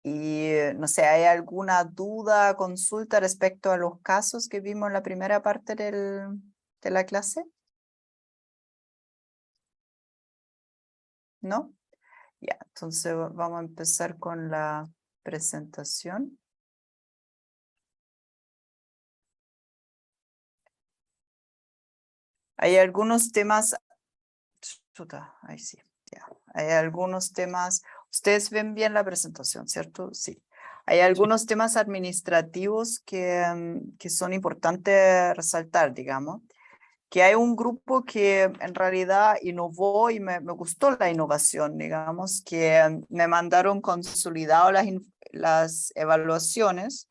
Y no sé, ¿hay alguna duda, consulta respecto a los casos que vimos en la primera parte de la clase? ¿No? Ya, entonces vamos a empezar con la presentación. Hay algunos temas, ahí sí, ya. Hay algunos temas, ustedes ven bien la presentación, ¿cierto? Sí. Hay algunos temas administrativos que son importantes resaltar, digamos. Que hay un grupo que en realidad innovó y me gustó la innovación, digamos, que me mandaron consolidado las evaluaciones,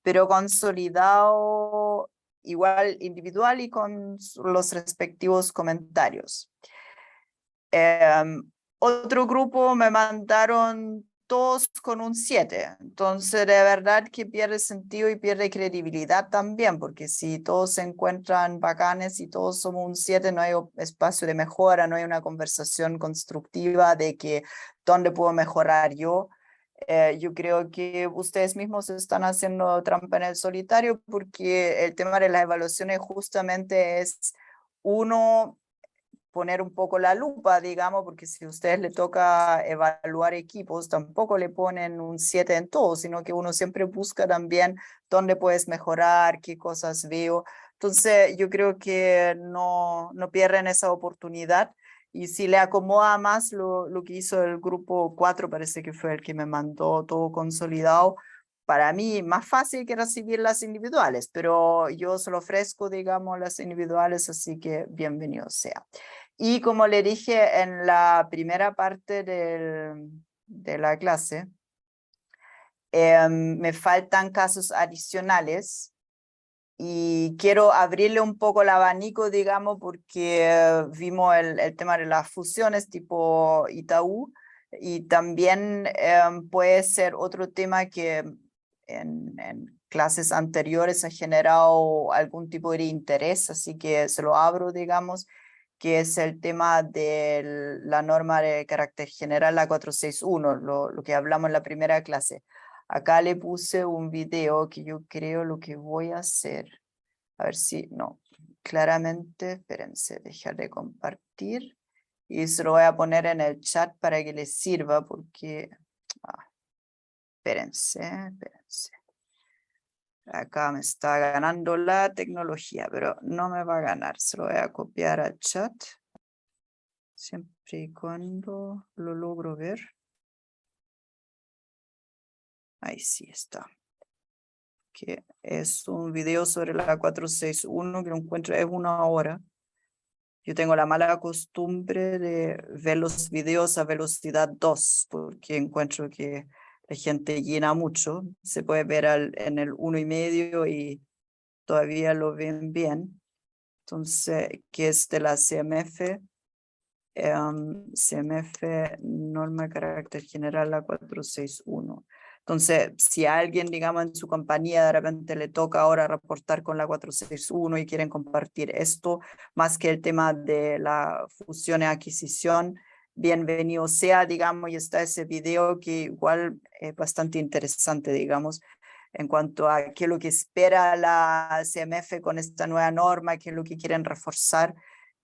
pero consolidado igual individual y con los respectivos comentarios. Otro grupo me mandaron todos con un 7, entonces de verdad que pierde sentido y pierde credibilidad también, porque si todos se encuentran bacanes y todos somos un 7, no hay espacio de mejora, no hay una conversación constructiva de que dónde puedo mejorar yo. Yo creo que ustedes mismos están haciendo trampa en el solitario, porque el tema de las evaluaciones justamente es uno poner un poco la lupa, digamos, porque si a ustedes le toca evaluar equipos, tampoco le ponen un 7 en todo, sino que uno siempre busca también dónde puedes mejorar, qué cosas veo. Entonces, yo creo que no pierden esa oportunidad. Y si le acomoda más lo que hizo el grupo 4, parece que fue el que me mandó todo consolidado, para mí más fácil que recibir las individuales, pero yo se lo ofrezco, digamos, las individuales, así que bienvenido sea. Y como le dije en la primera parte de la clase, me faltan casos adicionales y quiero abrirle un poco el abanico, digamos, porque vimos el tema de las fusiones tipo Itaú, y también puede ser otro tema que en clases anteriores ha generado algún tipo de interés, así que se lo abro, digamos, que es el tema de la norma de carácter general, la 461, lo que hablamos en la primera clase. Acá le puse un video que yo creo lo que voy a hacer. A ver si, no, claramente, espérense, dejar de compartir. Y se lo voy a poner en el chat para que les sirva porque, espérense. Acá me está ganando la tecnología, pero no me va a ganar. Se lo voy a copiar al chat. Siempre y cuando lo logro ver. Ahí sí está. Que es un video sobre la 461 que lo encuentro, es 1 hora. Yo tengo la mala costumbre de ver los videos a velocidad 2, porque encuentro que la gente llena mucho. Se puede ver en el 1,5 y todavía lo ven bien. Entonces, que es de la CMF. CMF, norma de carácter general, la 461. Entonces, si a alguien, digamos, en su compañía de repente le toca ahora reportar con la 461 y quieren compartir esto, más que el tema de la fusión y adquisición, bienvenido sea, digamos, y está ese video que igual es bastante interesante, digamos, en cuanto a qué es lo que espera la CMF con esta nueva norma, qué es lo que quieren reforzar,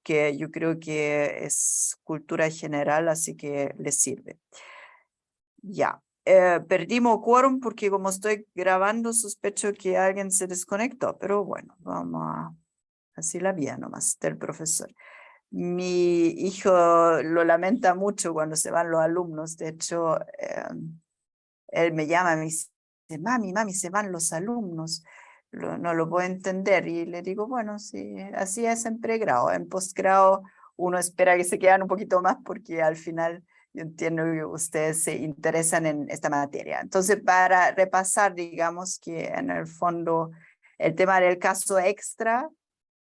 que yo creo que es cultura general, así que les sirve. Ya, perdimos quórum porque como estoy grabando sospecho que alguien se desconectó, pero bueno, vamos a así la vía nomás del profesor. Mi hijo lo lamenta mucho cuando se van los alumnos, de hecho, él me llama y me dice, mami, se van los alumnos. No lo puedo entender y le digo, bueno, sí, así es en pregrado. En posgrado uno espera que se quedan un poquito más porque al final yo entiendo que ustedes se interesan en esta materia. Entonces, para repasar, digamos que en el fondo el tema del caso extra,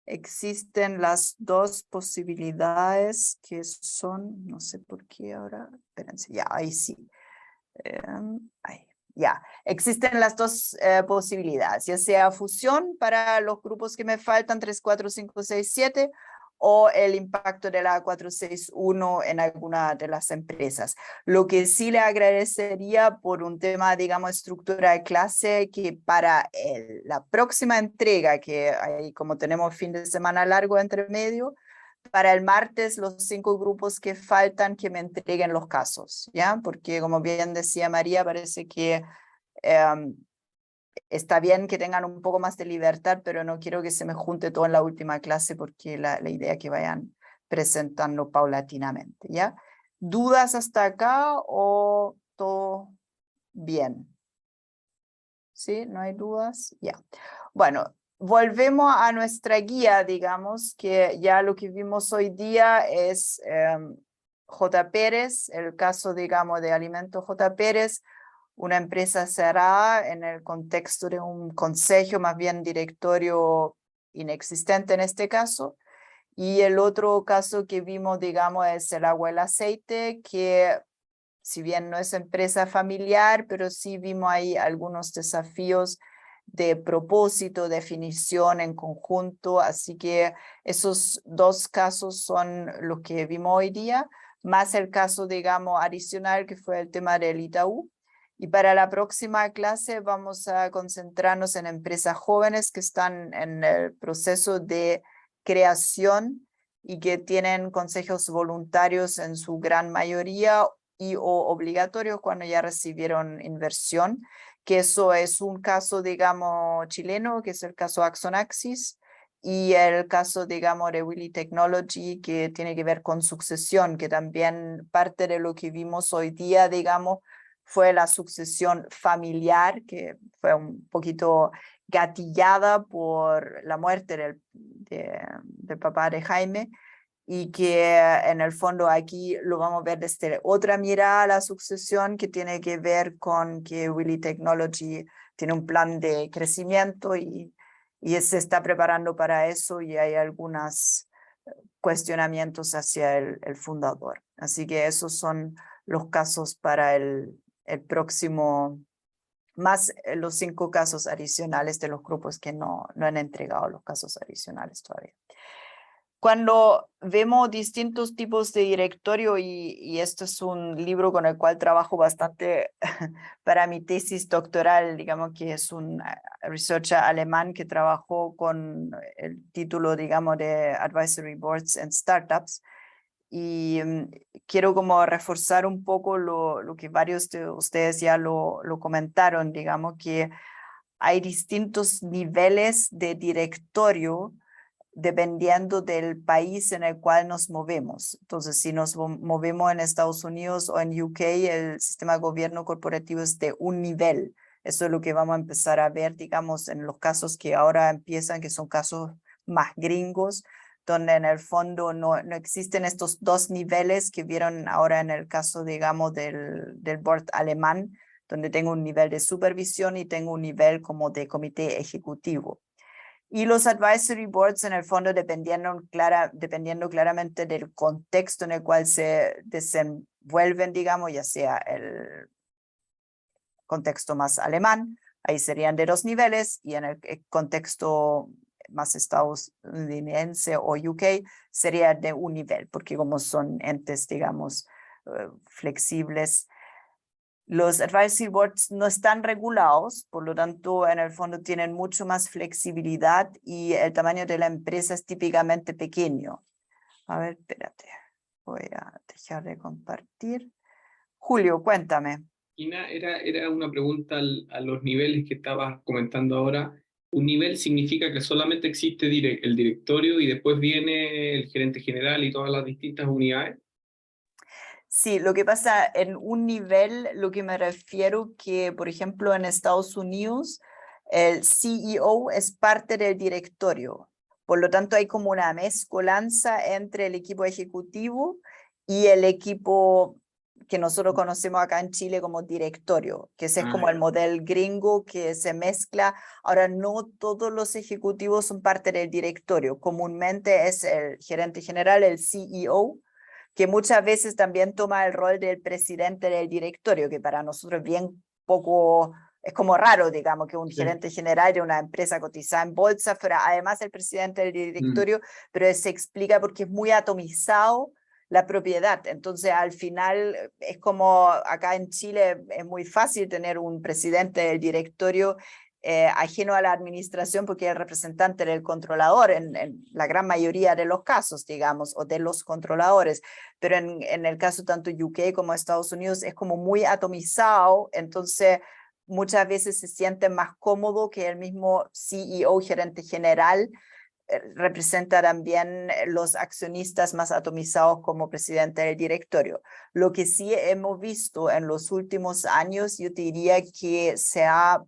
existen las dos posibilidades que son, no sé por qué ahora, espérense, ya, ahí sí. Ahí. Ya, existen las dos posibilidades, ya sea fusión para los grupos que me faltan, 3, 4, 5, 6, 7, o el impacto de la 461 en alguna de las empresas. Lo que sí le agradecería por un tema, digamos, estructura de clase, que para la próxima entrega, que hay, como tenemos fin de semana largo entre medio, para el martes los 5 grupos que faltan que me entreguen los casos, ¿ya? Porque como bien decía María, parece que está bien que tengan un poco más de libertad, pero no quiero que se me junte todo en la última clase porque la idea es que vayan presentando paulatinamente, ¿ya? ¿Dudas hasta acá o todo bien? ¿Sí? ¿No hay dudas? Ya. Bueno, volvemos a nuestra guía, digamos, que ya lo que vimos hoy día es J. Pérez, el caso, digamos, de Alimentos J. Pérez, una empresa cerrada en el contexto de un consejo, más bien directorio inexistente en este caso. Y el otro caso que vimos, digamos, es el agua y el aceite, que si bien no es empresa familiar, pero sí vimos ahí algunos desafíos de propósito, definición en conjunto. Así que esos 2 casos son los que vimos hoy día, más el caso, digamos, adicional que fue el tema del Itaú. Y para la próxima clase vamos a concentrarnos en empresas jóvenes que están en el proceso de creación y que tienen consejos voluntarios en su gran mayoría y o obligatorios cuando ya recibieron inversión, que eso es un caso, digamos, chileno, que es el caso Axonaxis, y el caso, digamos, de Willy Technology, que tiene que ver con sucesión, que también parte de lo que vimos hoy día, digamos, fue la sucesión familiar, que fue un poquito gatillada por la muerte del papá de Jaime, y que en el fondo aquí lo vamos a ver desde otra mirada a la sucesión, que tiene que ver con que Willy Technology tiene un plan de crecimiento y se está preparando para eso, y hay algunos cuestionamientos hacia el fundador. Así que esos son los casos para el próximo, más los 5 casos adicionales de los grupos que no han entregado los casos adicionales todavía. Cuando vemos distintos tipos de directorio, y esto es un libro con el cual trabajo bastante para mi tesis doctoral, digamos que es un researcher alemán que trabajó con el título, digamos, de Advisory Boards and Startups, y quiero como reforzar un poco lo que varios de ustedes ya lo comentaron, digamos que hay distintos niveles de directorio dependiendo del país en el cual nos movemos. Entonces, si nos movemos en Estados Unidos o en UK, el sistema de gobierno corporativo es de un nivel. Eso es lo que vamos a empezar a ver, digamos, en los casos que ahora empiezan, que son casos más gringos, donde en el fondo no existen estos 2 niveles que vieron ahora en el caso, digamos, del board alemán, donde tengo un nivel de supervisión y tengo un nivel como de comité ejecutivo. Y los advisory boards, en el fondo, dependiendo claramente del contexto en el cual se desenvuelven, digamos, ya sea el contexto más alemán, ahí serían de 2 niveles, y en el contexto más estadounidense o UK sería de un nivel, porque como son entes, digamos, flexibles. Los advisory boards no están regulados, por lo tanto, en el fondo tienen mucho más flexibilidad y el tamaño de la empresa es típicamente pequeño. A ver, espérate, voy a dejar de compartir. Julio, cuéntame. Ina, era una pregunta a los niveles que estabas comentando ahora. ¿Un nivel significa que solamente existe el directorio y después viene el gerente general y todas las distintas unidades? Sí, lo que pasa en un nivel, lo que me refiero que, por ejemplo, en Estados Unidos, el CEO es parte del directorio. Por lo tanto, hay como una mezcolanza entre el equipo ejecutivo y el equipo que nosotros conocemos acá en Chile como directorio, que ese es como el modelo gringo que se mezcla. Ahora, no todos los ejecutivos son parte del directorio. Comúnmente es el gerente general, el CEO, que muchas veces también toma el rol del presidente del directorio, que para nosotros es bien poco es como raro, digamos, que un Sí. gerente general de una empresa cotizada en bolsa fuera además el presidente del directorio, pero se explica porque es muy atomizado la propiedad. Entonces, al final, es como acá en Chile es muy fácil tener un presidente del directorio ajeno a la administración porque es el representante del controlador en la gran mayoría de los casos, digamos, o de los controladores. Pero en el caso tanto UK como Estados Unidos es como muy atomizado, entonces muchas veces se siente más cómodo que el mismo CEO, gerente general, representa también los accionistas más atomizados como presidente del directorio. Lo que sí hemos visto en los últimos años, yo te diría que se ha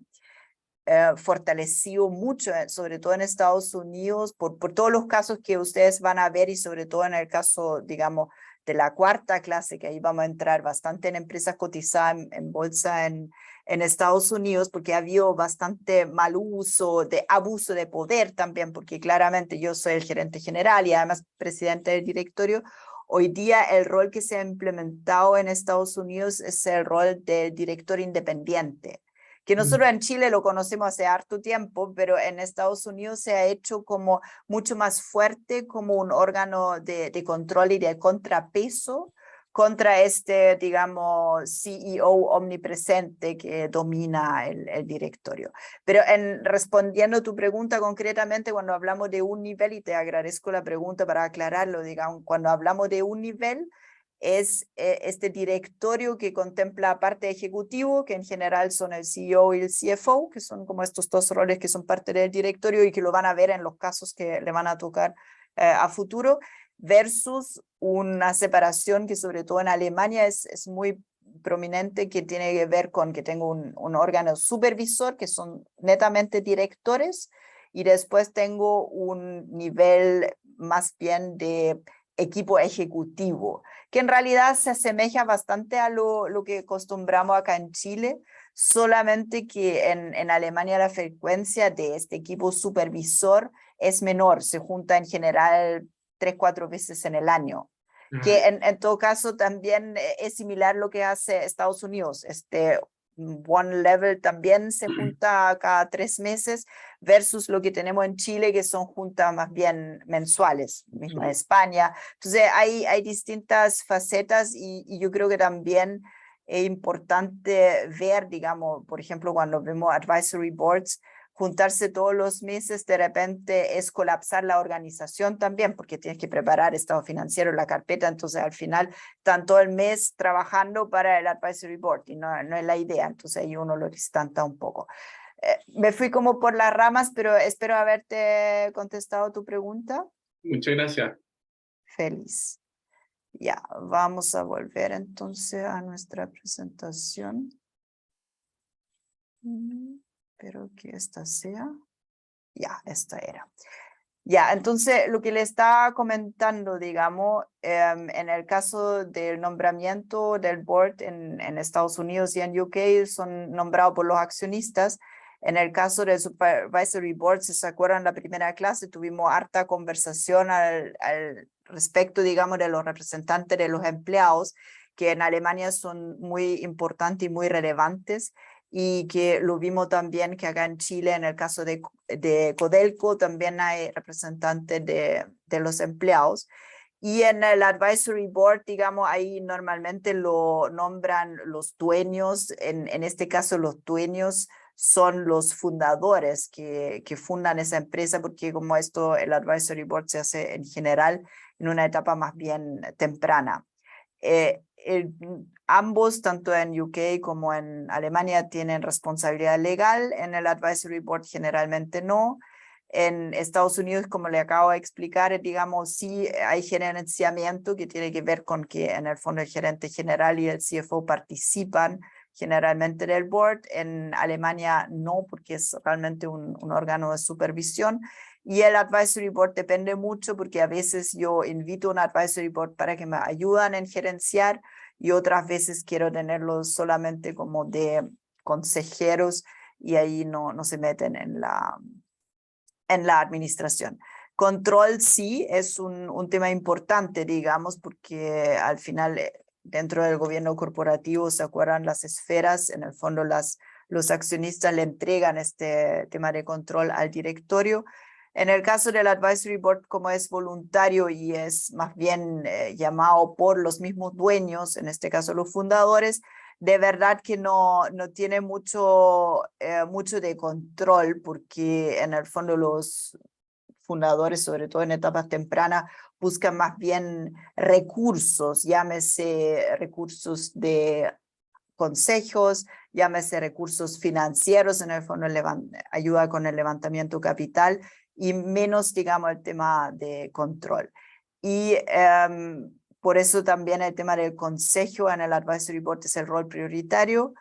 fortalecido mucho, sobre todo en Estados Unidos, por todos los casos que ustedes van a ver y sobre todo en el caso, digamos, de la cuarta clase, que ahí vamos a entrar bastante en empresas cotizadas en bolsa en Estados Unidos, porque ha habido bastante mal uso, de abuso de poder también, porque claramente yo soy el gerente general y además presidente del directorio. Hoy día el rol que se ha implementado en Estados Unidos es el rol del director independiente, que nosotros en Chile lo conocemos hace harto tiempo, pero en Estados Unidos se ha hecho como mucho más fuerte como un órgano de control y de contrapeso contra este, digamos, CEO omnipresente que domina el directorio. Pero respondiendo a tu pregunta concretamente, cuando hablamos de un nivel, y te agradezco la pregunta para aclararlo, digamos, cuando hablamos de un nivel, es este directorio que contempla parte ejecutivo, que en general son el CEO y el CFO, que son como estos dos roles que son parte del directorio y que lo van a ver en los casos que le van a tocar a futuro, versus una separación que sobre todo en Alemania es muy prominente, que tiene que ver con que tengo un órgano supervisor, que son netamente directores, y después tengo un nivel más bien de equipo ejecutivo, que en realidad se asemeja bastante a lo que acostumbramos acá en Chile, solamente que en Alemania la frecuencia de este equipo supervisor es menor, se junta en general 3-4 veces en el año, que en todo caso también es similar lo que hace Estados Unidos. One Level también se junta cada 3 meses versus lo que tenemos en Chile, que son juntas más bien mensuales, mismo en España. Entonces hay distintas facetas y yo creo que también es importante ver, digamos, por ejemplo, cuando vemos advisory boards, juntarse todos los meses de repente es colapsar la organización también, porque tienes que preparar estado financiero, la carpeta, entonces al final están todo el mes trabajando para el advisory board y no es la idea, entonces ahí uno lo distanta un poco. Me fui como por las ramas, pero espero haberte contestado tu pregunta. Muchas gracias. Feliz. Ya, vamos a volver entonces a nuestra presentación. Espero que esta sea. Ya, esta era. Ya, entonces lo que le estaba comentando, digamos, en el caso del nombramiento del board en Estados Unidos y en UK son nombrados por los accionistas. En el caso del Supervisory Board, si se acuerdan la primera clase, tuvimos harta conversación al respecto, digamos, de los representantes de los empleados, que en Alemania son muy importantes y muy relevantes, y que lo vimos también que acá en Chile, en el caso de Codelco, también hay representantes de los empleados. Y en el advisory board, digamos, ahí normalmente lo nombran los dueños. En este caso, los dueños son los fundadores que fundan esa empresa, porque como esto, el advisory board se hace en general en una etapa más bien temprana. Ambos, tanto en UK como en Alemania, tienen responsabilidad legal. En el advisory board generalmente no. En Estados Unidos, como le acabo de explicar, digamos, sí hay gerenciamiento que tiene que ver con que en el fondo el gerente general y el CFO participan generalmente del board. En Alemania no, porque es realmente un órgano de supervisión. Y el advisory board depende mucho, porque a veces yo invito a un advisory board para que me ayuden en gerenciar y otras veces quiero tenerlos solamente como de consejeros y ahí no se meten en la administración. Control sí es un tema importante, digamos, porque al final dentro del gobierno corporativo, ¿se acuerdan las esferas? En el fondo las los accionistas le entregan este tema de control al directorio. En el caso del Advisory Board, como es voluntario y es más bien llamado por los mismos dueños, en este caso los fundadores, de verdad que no tiene mucho de control, porque en el fondo los fundadores, sobre todo en etapas tempranas, buscan más bien recursos, llámese recursos de consejos, llámese recursos financieros, en el fondo ayuda con el levantamiento capital, y menos, digamos, el tema de control. Y por eso también el tema del consejo en el Advisory Board es el rol prioritario,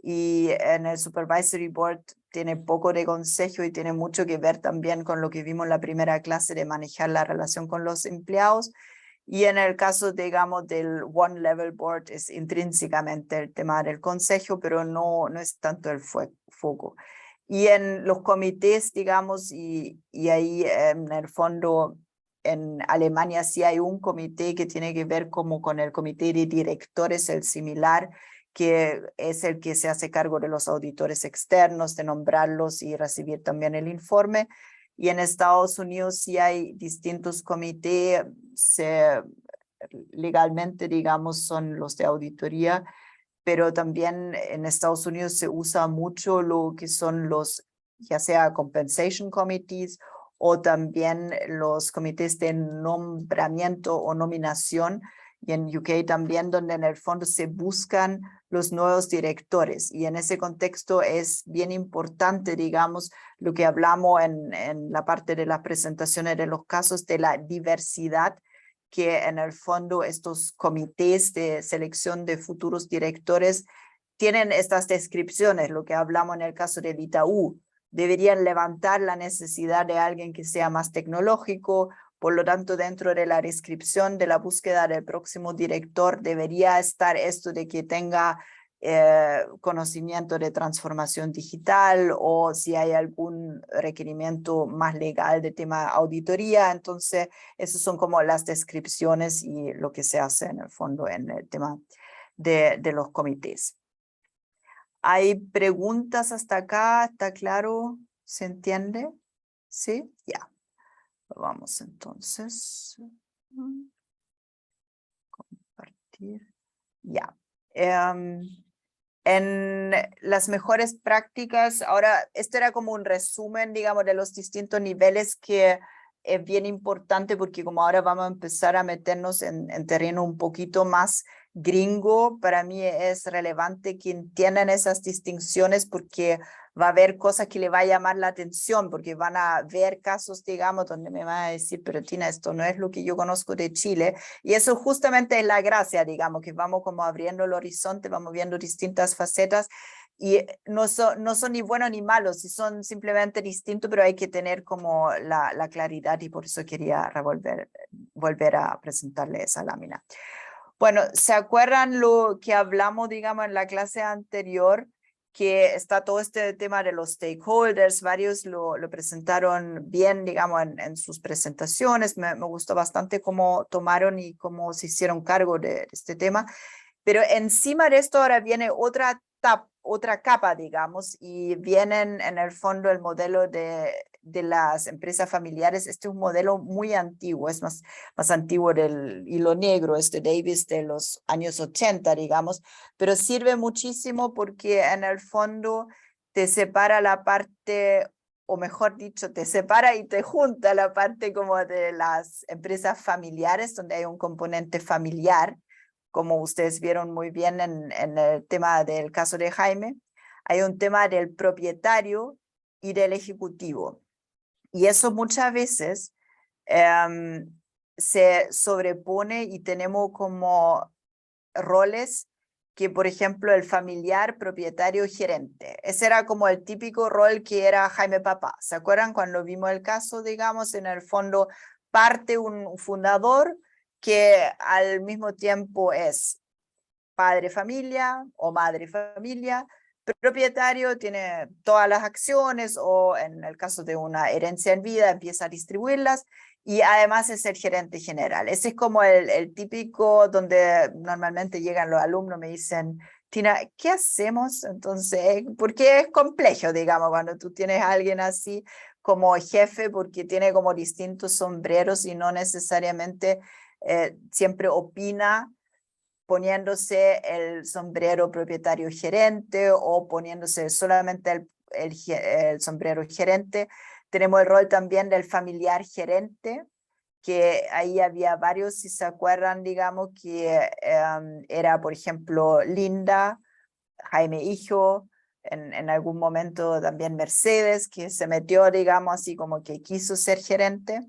y en el Supervisory Board tiene poco de consejo y tiene mucho que ver también con lo que vimos en la primera clase de manejar la relación con los empleados. Y en el caso, digamos, del One Level Board es intrínsecamente el tema del consejo, pero no es tanto el foco. Y en los comités, digamos, y ahí en el fondo en Alemania sí hay un comité que tiene que ver como con el comité de directores, el similar, que es el que se hace cargo de los auditores externos, de nombrarlos y recibir también el informe. Y en Estados Unidos sí hay distintos comités, legalmente, digamos, son los de auditoría, pero también en Estados Unidos se usa mucho lo que son los, ya sea compensation committees o también los comités de nombramiento o nominación, y en UK también, donde en el fondo se buscan los nuevos directores. Y en ese contexto es bien importante, digamos, lo que hablamos en la parte de las presentaciones de los casos, de la diversidad, que en el fondo estos comités de selección de futuros directores tienen estas descripciones, lo que hablamos en el caso del Itaú. Deberían levantar la necesidad de alguien que sea más tecnológico. Por lo tanto, dentro de la descripción de la búsqueda del próximo director debería estar esto de que tenga conocimiento de transformación digital, o si hay algún requerimiento más legal de tema auditoría. Entonces, esas son como las descripciones y lo que se hace en el fondo en el tema de los comités. ¿Hay preguntas hasta acá? ¿Está claro? ¿Se entiende? ¿Sí? Ya. Vamos entonces. Compartir. Ya. En las mejores prácticas, ahora esto era como un resumen, digamos, de los distintos niveles, que es bien importante porque como ahora vamos a empezar a meternos en terreno un poquito más gringo, para mí es relevante que entiendan esas distinciones, porque va a haber cosas que le va a llamar la atención, porque van a ver casos, digamos, donde me van a decir, pero Tina, esto no es lo que yo conozco de Chile. Y eso justamente es la gracia, digamos, que vamos como abriendo el horizonte, vamos viendo distintas facetas, y no son ni buenos ni malos, son simplemente distintos, pero hay que tener como la claridad, y por eso quería volver a presentarle esa lámina. Bueno, ¿se acuerdan lo que hablamos, digamos, en la clase anterior? Que está todo este tema de los stakeholders, varios lo presentaron bien, digamos, en sus presentaciones. Me gustó bastante cómo tomaron y cómo se hicieron cargo de este tema. Pero encima de esto ahora viene otra capa, digamos, y vienen en el fondo el modelo de las empresas familiares. Este es un modelo muy antiguo, es más antiguo del hilo negro, Davis, de los años 80, digamos, pero sirve muchísimo porque en el fondo te separa la parte, o mejor dicho, te separa y te junta la parte como de las empresas familiares, donde hay un componente familiar, como ustedes vieron muy bien en el tema del caso de Jaime. Hay un tema del propietario y del ejecutivo. Y eso muchas veces se sobrepone, y tenemos como roles que, por ejemplo, el familiar, propietario, gerente. Ese era como el típico rol que era Jaime Papá. ¿Se acuerdan cuando vimos el caso, digamos, en el fondo parte un fundador que al mismo tiempo es padre familia o madre familia, propietario, tiene todas las acciones, o en el caso de una herencia en vida empieza a distribuirlas, y además es el gerente general. Ese es como el típico donde normalmente llegan los alumnos, me dicen, Tina, ¿qué hacemos entonces? Porque es complejo, digamos, cuando tú tienes a alguien así como jefe, porque tiene como distintos sombreros y no necesariamente siempre opina poniéndose el sombrero propietario gerente o poniéndose solamente el sombrero gerente. Tenemos el rol también del familiar gerente, que ahí había varios, si se acuerdan, digamos, que era, por ejemplo, Linda, Jaime Hijo, en algún momento también Mercedes, que se metió, digamos, así como que quiso ser gerente.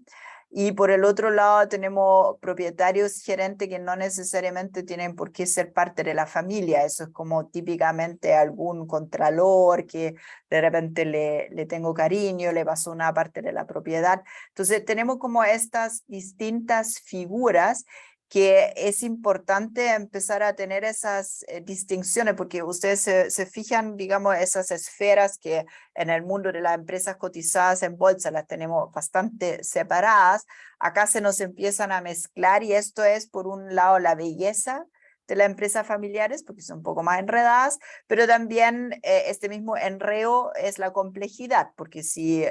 Y por el otro lado tenemos propietarios gerentes que no necesariamente tienen por qué ser parte de la familia. Eso es como típicamente algún contralor que de repente le tengo cariño, le pasó una parte de la propiedad. Entonces tenemos como estas distintas figuras que es importante empezar a tener esas distinciones, porque ustedes se fijan, digamos, esas esferas que en el mundo de las empresas cotizadas en bolsa las tenemos bastante separadas. Acá se nos empiezan a mezclar y esto es, por un lado, la belleza de las empresas familiares, porque son un poco más enredadas, pero también este mismo enredo es la complejidad, porque si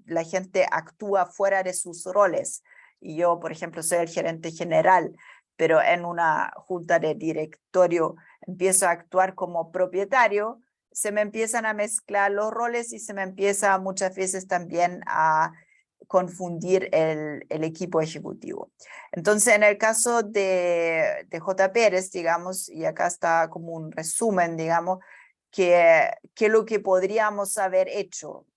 la gente actúa fuera de sus roles, y yo, por ejemplo, soy el gerente general, pero en una junta de directorio empiezo a actuar como propietario, se me empiezan a mezclar los roles y se me empieza muchas veces también a confundir el equipo ejecutivo. Entonces, en el caso de J. Pérez, digamos, y acá está como un resumen, digamos, que lo que podríamos haber hecho.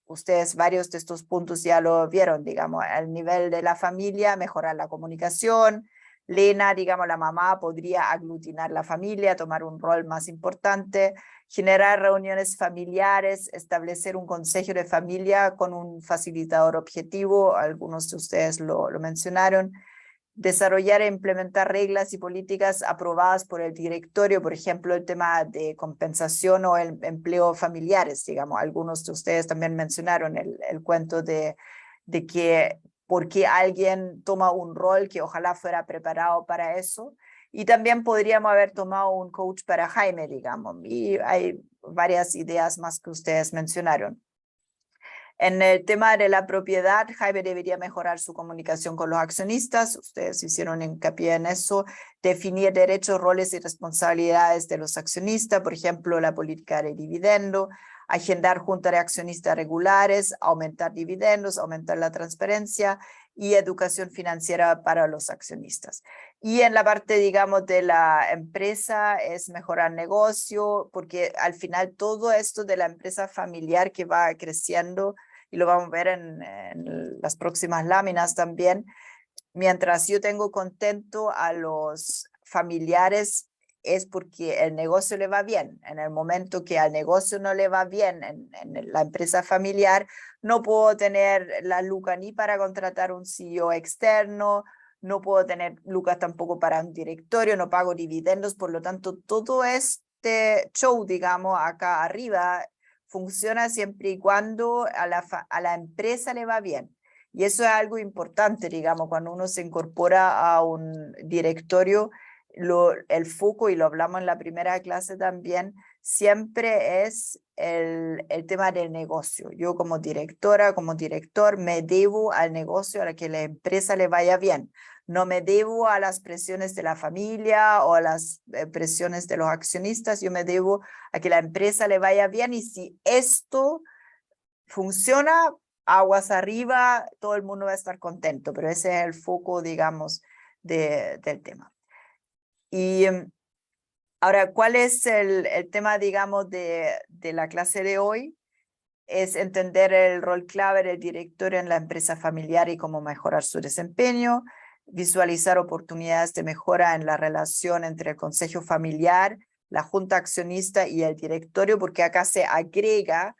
Ustedes varios de estos puntos ya lo vieron, digamos, al nivel de la familia, mejorar la comunicación. Lena, digamos, la mamá podría aglutinar la familia, tomar un rol más importante, generar reuniones familiares, establecer un consejo de familia con un facilitador objetivo, algunos de ustedes lo mencionaron. Desarrollar e implementar reglas y políticas aprobadas por el directorio, por ejemplo, el tema de compensación o el empleo familiares, digamos, algunos de ustedes también mencionaron el cuento de que por qué alguien toma un rol que ojalá fuera preparado para eso, y también podríamos haber tomado un coach para Jaime, digamos, y hay varias ideas más que ustedes mencionaron. En el tema de la propiedad, Jaime debería mejorar su comunicación con los accionistas. Ustedes hicieron hincapié en eso. Definir derechos, roles y responsabilidades de los accionistas, por ejemplo, la política de dividendo, agendar juntas de accionistas regulares, aumentar dividendos, aumentar la transparencia y educación financiera para los accionistas. Y en la parte, digamos, de la empresa es mejorar negocio, porque al final todo esto de la empresa familiar que va creciendo, y lo vamos a ver en las próximas láminas también, mientras yo tengo contento a los familiares es porque el negocio le va bien. En el momento que al negocio no le va bien en la empresa familiar, no puedo tener la luca ni para contratar un CEO externo, no puedo tener lucas tampoco para un directorio, no pago dividendos, por lo tanto todo este show, digamos, acá arriba funciona siempre y cuando a la empresa le va bien. Y eso es algo importante, digamos, cuando uno se incorpora a un directorio, el foco, y lo hablamos en la primera clase también, siempre es el tema del negocio. Yo como directora, como director, me debo al negocio, a que la empresa le vaya bien. No me debo a las presiones de la familia o a las presiones de los accionistas, yo me debo a que la empresa le vaya bien, y si esto funciona, aguas arriba, todo el mundo va a estar contento, pero ese es el foco, digamos, del tema. Y ahora, ¿cuál es el tema, digamos, de la clase de hoy? Es entender el rol clave del directorio en la empresa familiar y cómo mejorar su desempeño, visualizar oportunidades de mejora en la relación entre el consejo familiar, la junta accionista y el directorio, porque acá se agrega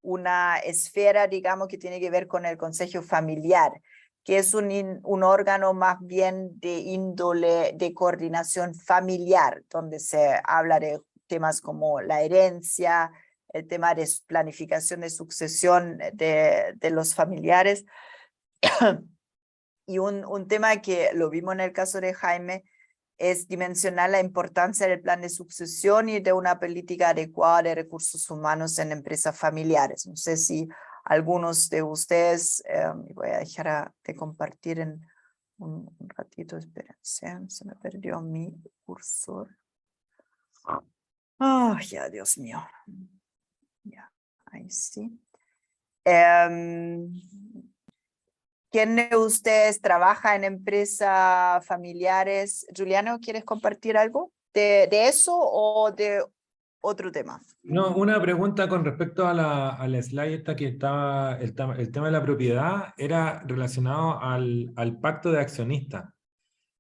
una esfera, digamos, que tiene que ver con el consejo familiar, que es un órgano más bien de índole de coordinación familiar, donde se habla de temas como la herencia, el tema de planificación de sucesión de los familiares. Y un tema que lo vimos en el caso de Jaime es dimensionar la importancia del plan de sucesión y de una política adecuada de recursos humanos en empresas familiares. No sé si algunos de ustedes, voy a dejar de compartir en un ratito, espérense, se me perdió mi cursor. Oh, ya, Dios mío. Ya, ahí sí. ¿Quién de ustedes trabaja en empresas familiares? Juliano, ¿quieres compartir algo de eso o de otro tema? No, una pregunta con respecto a la slide esta que estaba, el tema de la propiedad era relacionado al pacto de accionistas.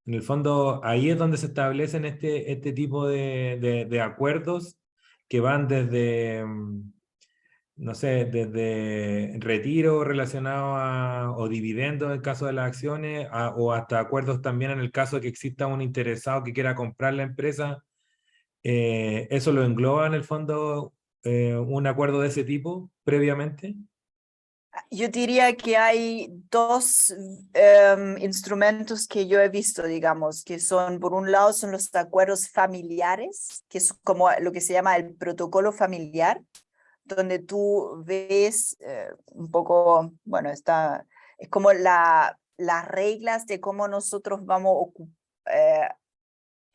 En el fondo, ahí es donde se establecen este tipo de acuerdos que van desde, no sé, desde retiro relacionado o dividendos en el caso de las acciones, o hasta acuerdos también en el caso de que exista un interesado que quiera comprar la empresa. ¿Eso lo engloba en el fondo un acuerdo de ese tipo previamente? Yo diría que hay dos instrumentos que yo he visto, digamos, que son, por un lado, son los acuerdos familiares, que es como lo que se llama el protocolo familiar, donde tú ves un poco, bueno, es como las reglas de cómo nosotros vamos a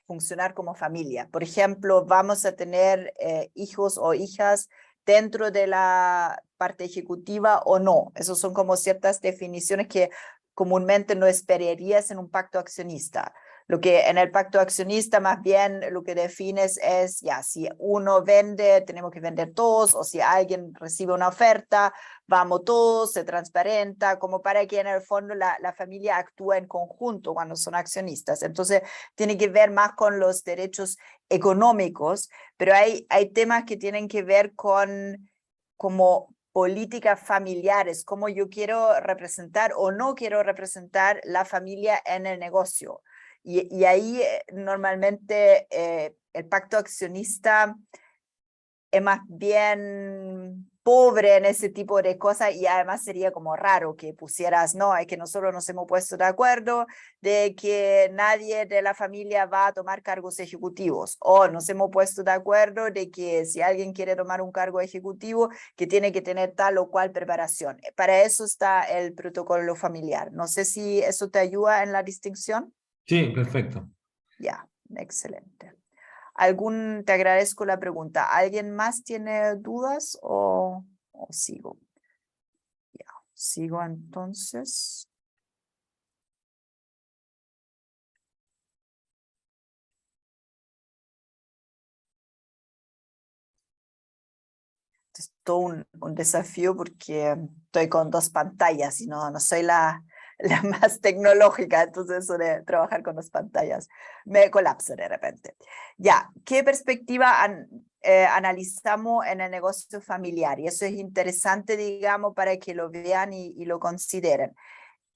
funcionar como familia. Por ejemplo, vamos a tener hijos o hijas dentro de la parte ejecutiva o no. Esas son como ciertas definiciones que comúnmente no esperarías en un pacto accionista. Lo que en el pacto accionista más bien lo que defines es, ya, si uno vende, tenemos que vender todos, o si alguien recibe una oferta, vamos todos, se transparenta, como para que en el fondo la familia actúe en conjunto cuando son accionistas. Entonces, tiene que ver más con los derechos económicos, pero hay temas que tienen que ver con como políticas familiares, cómo yo quiero representar o no quiero representar la familia en el negocio. Y ahí normalmente el pacto accionista es más bien pobre en ese tipo de cosas y además sería como raro que pusieras, no, es que nosotros nos hemos puesto de acuerdo de que nadie de la familia va a tomar cargos ejecutivos o nos hemos puesto de acuerdo de que si alguien quiere tomar un cargo ejecutivo que tiene que tener tal o cual preparación. Para eso está el protocolo familiar. No sé si eso te ayuda en la distinción. Sí, perfecto. Ya, excelente. Te agradezco la pregunta. ¿Alguien más tiene dudas o sigo? Ya, sigo entonces. Es todo un desafío porque estoy con dos pantallas y no soy la más tecnológica, entonces eso de trabajar con dos pantallas me colapsa de repente. Ya, ¿qué perspectiva analizamos en el negocio familiar? Y eso es interesante, digamos, para que lo vean y lo consideren.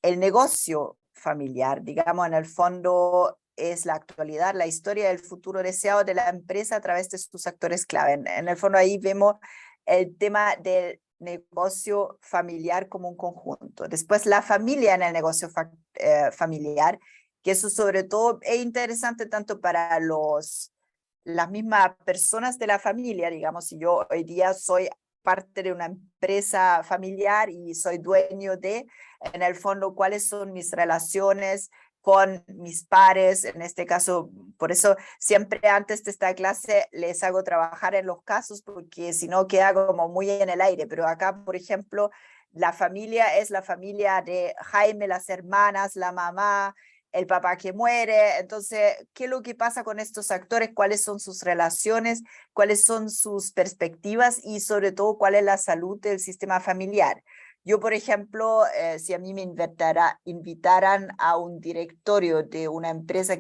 El negocio familiar, digamos, en el fondo es la actualidad, la historia del futuro deseado de la empresa a través de sus actores clave. En el fondo ahí vemos el tema del negocio familiar como un conjunto. Después la familia en el negocio familiar, que eso sobre todo es interesante tanto para las mismas personas de la familia, digamos, si yo hoy día soy parte de una empresa familiar y soy dueño en el fondo, cuáles son mis relaciones con mis pares, en este caso, por eso siempre antes de esta clase les hago trabajar en los casos, porque si no queda como muy en el aire, pero acá, por ejemplo, la familia es la familia de Jaime, las hermanas, la mamá, el papá que muere. Entonces, ¿qué es lo que pasa con estos actores? ¿Cuáles son sus relaciones? ¿Cuáles son sus perspectivas? Y sobre todo, ¿cuál es la salud del sistema familiar? Yo, por ejemplo, si a mí me invitaran a un directorio de una empresa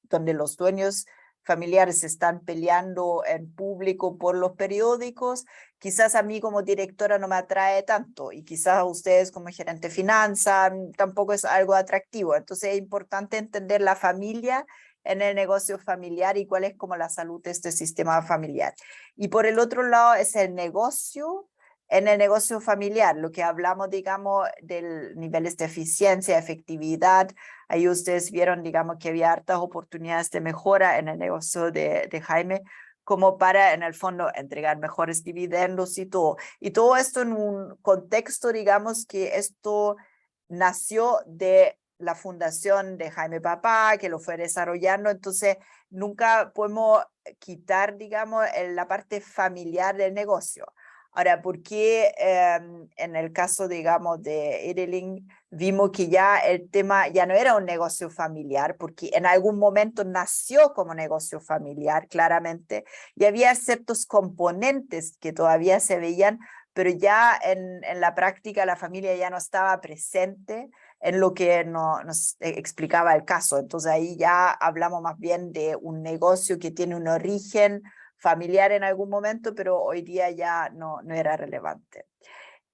donde los dueños familiares se están peleando en público por los periódicos, quizás a mí como directora no me atrae tanto y quizás a ustedes como gerente de finanzas tampoco es algo atractivo. Entonces es importante entender la familia en el negocio familiar y cuál es como la salud de este sistema familiar. Y por el otro lado es el negocio En el negocio familiar, lo que hablamos, digamos, de niveles de eficiencia, efectividad, ahí ustedes vieron, digamos, que había hartas oportunidades de mejora en el negocio de Jaime, como para, en el fondo, entregar mejores dividendos y todo. Y todo esto en un contexto, digamos, que esto nació de la fundación de Jaime Papá, que lo fue desarrollando, entonces nunca podemos quitar, digamos, la parte familiar del negocio. Ahora, ¿por qué en el caso, digamos, de Edeling vimos que ya el tema ya no era un negocio familiar? Porque en algún momento nació como negocio familiar, claramente, y había ciertos componentes que todavía se veían, pero ya en la práctica la familia ya no estaba presente en lo que nos explicaba el caso. Entonces ahí ya hablamos más bien de un negocio que tiene un origen familiar en algún momento, pero hoy día ya no era relevante.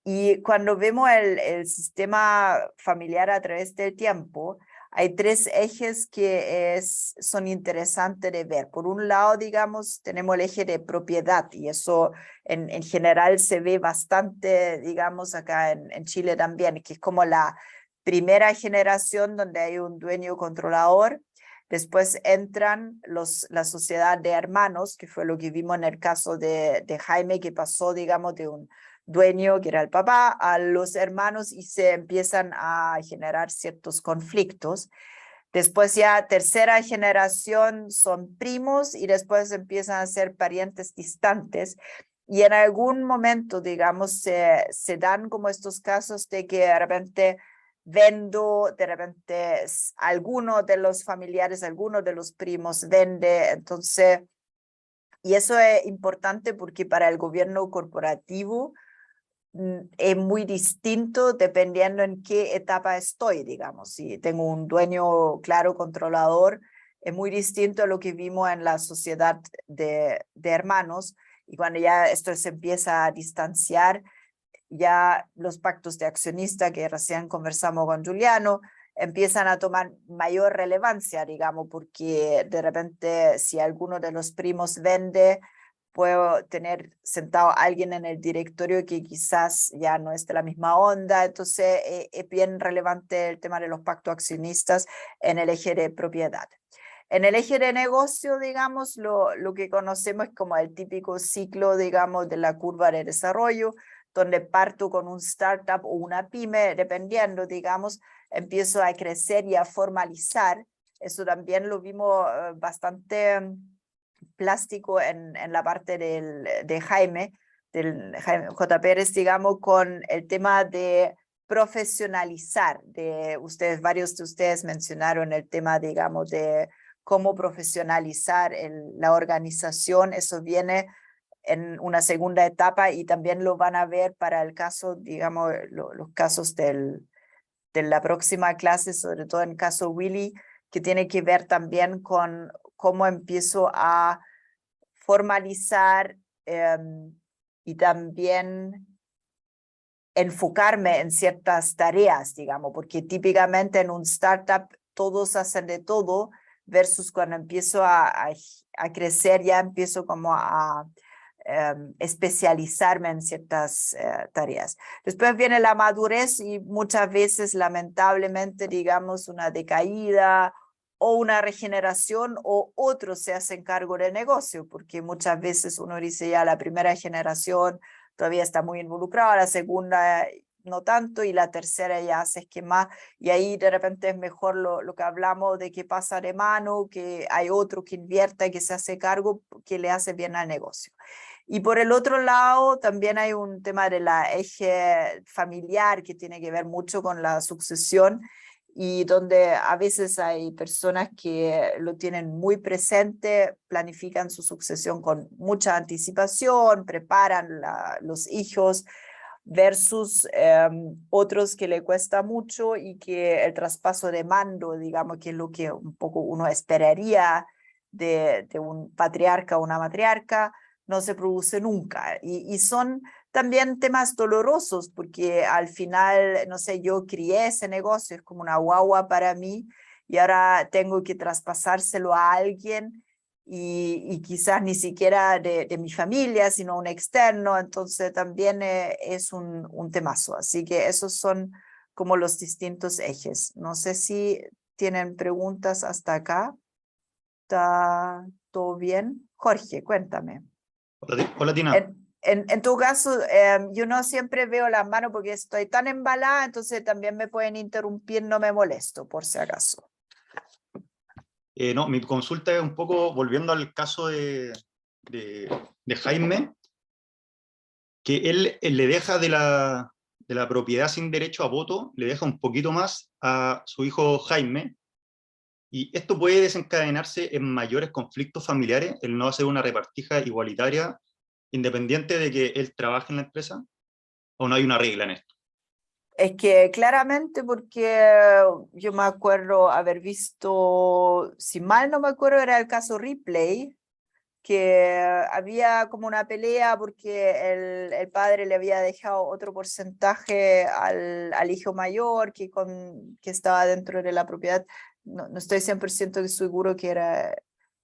Y cuando vemos el sistema familiar a través del tiempo, hay tres ejes que son interesantes de ver. Por un lado, digamos, tenemos el eje de propiedad, y eso en general se ve bastante, digamos, acá en Chile también, que es como la primera generación donde hay un dueño controlador. Después entran la sociedad de hermanos, que fue lo que vimos en el caso de Jaime, que pasó, digamos, de un dueño, que era el papá, a los hermanos, y se empiezan a generar ciertos conflictos. Después ya tercera generación son primos, y después empiezan a ser parientes distantes. Y en algún momento, digamos, se dan como estos casos de que de repente vendo, de repente alguno de los familiares, alguno de los primos vende, entonces, y eso es importante porque para el gobierno corporativo es muy distinto dependiendo en qué etapa estoy, digamos. Si tengo un dueño claro, controlador, es muy distinto a lo que vimos en la sociedad de hermanos, y cuando ya esto se empieza a distanciar, ya los pactos de accionista que recién conversamos con Juliano empiezan a tomar mayor relevancia, digamos, porque de repente si alguno de los primos vende, puedo tener sentado a alguien en el directorio que quizás ya no es de la misma onda, entonces es bien relevante el tema de los pactos accionistas en el eje de propiedad. En el eje de negocio, digamos, lo que conocemos es como el típico ciclo, digamos, de la curva de desarrollo, donde parto con un startup o una pyme, dependiendo, digamos, empiezo a crecer y a formalizar. Eso también lo vimos bastante plástico en la parte de Jaime, del Jaime J. Pérez, digamos, con el tema de profesionalizar. Varios de ustedes mencionaron el tema, digamos, de cómo profesionalizar la organización. Eso viene en una segunda etapa, y también lo van a ver para el caso, digamos, los casos de la próxima clase, sobre todo en el caso Willy, que tiene que ver también con cómo empiezo a formalizar y también enfocarme en ciertas tareas, digamos, porque típicamente en un startup todos hacen de todo, versus cuando empiezo a crecer ya empiezo como a especializarme en ciertas tareas. Después viene la madurez, y muchas veces lamentablemente, digamos, una decaída o una regeneración, o otros se hacen cargo del negocio, porque muchas veces uno dice ya la primera generación todavía está muy involucrada, la segunda no tanto, y la tercera ya se esquema, y ahí de repente es mejor lo que hablamos de que pasa de mano, que hay otro que invierta y que se hace cargo, que le hace bien al negocio. Y por el otro lado, también hay un tema de la eje familiar que tiene que ver mucho con la sucesión, y donde a veces hay personas que lo tienen muy presente, planifican su sucesión con mucha anticipación, preparan los hijos, versus otros que le cuesta mucho, y que el traspaso de mando, digamos, que es lo que un poco uno esperaría de un patriarca o una matriarca, no se produce nunca. Y son también temas dolorosos, porque al final, no sé, yo crié ese negocio, es como una guagua para mí, y ahora tengo que traspasárselo a alguien, y quizás ni siquiera de mi familia, sino un externo, entonces también es un temazo. Así que esos son como los distintos ejes. No sé si tienen preguntas hasta acá. ¿Está todo bien? Jorge, cuéntame. Hola, Tina. En tu caso, yo no siempre veo las manos porque estoy tan embalada, entonces también me pueden interrumpir, no me molesto, por si acaso. No, mi consulta es un poco, volviendo al caso de Jaime, que él le deja de la propiedad sin derecho a voto, le deja un poquito más a su hijo Jaime, y esto puede desencadenarse en mayores conflictos familiares, el no hacer una repartija igualitaria, independiente de que él trabaje en la empresa, o no hay una regla en esto. Es que claramente porque yo me acuerdo haber visto, si mal no me acuerdo, era el caso Ripley, que había como una pelea porque el padre le había dejado otro porcentaje al hijo mayor que estaba dentro de la propiedad. No estoy 100% seguro que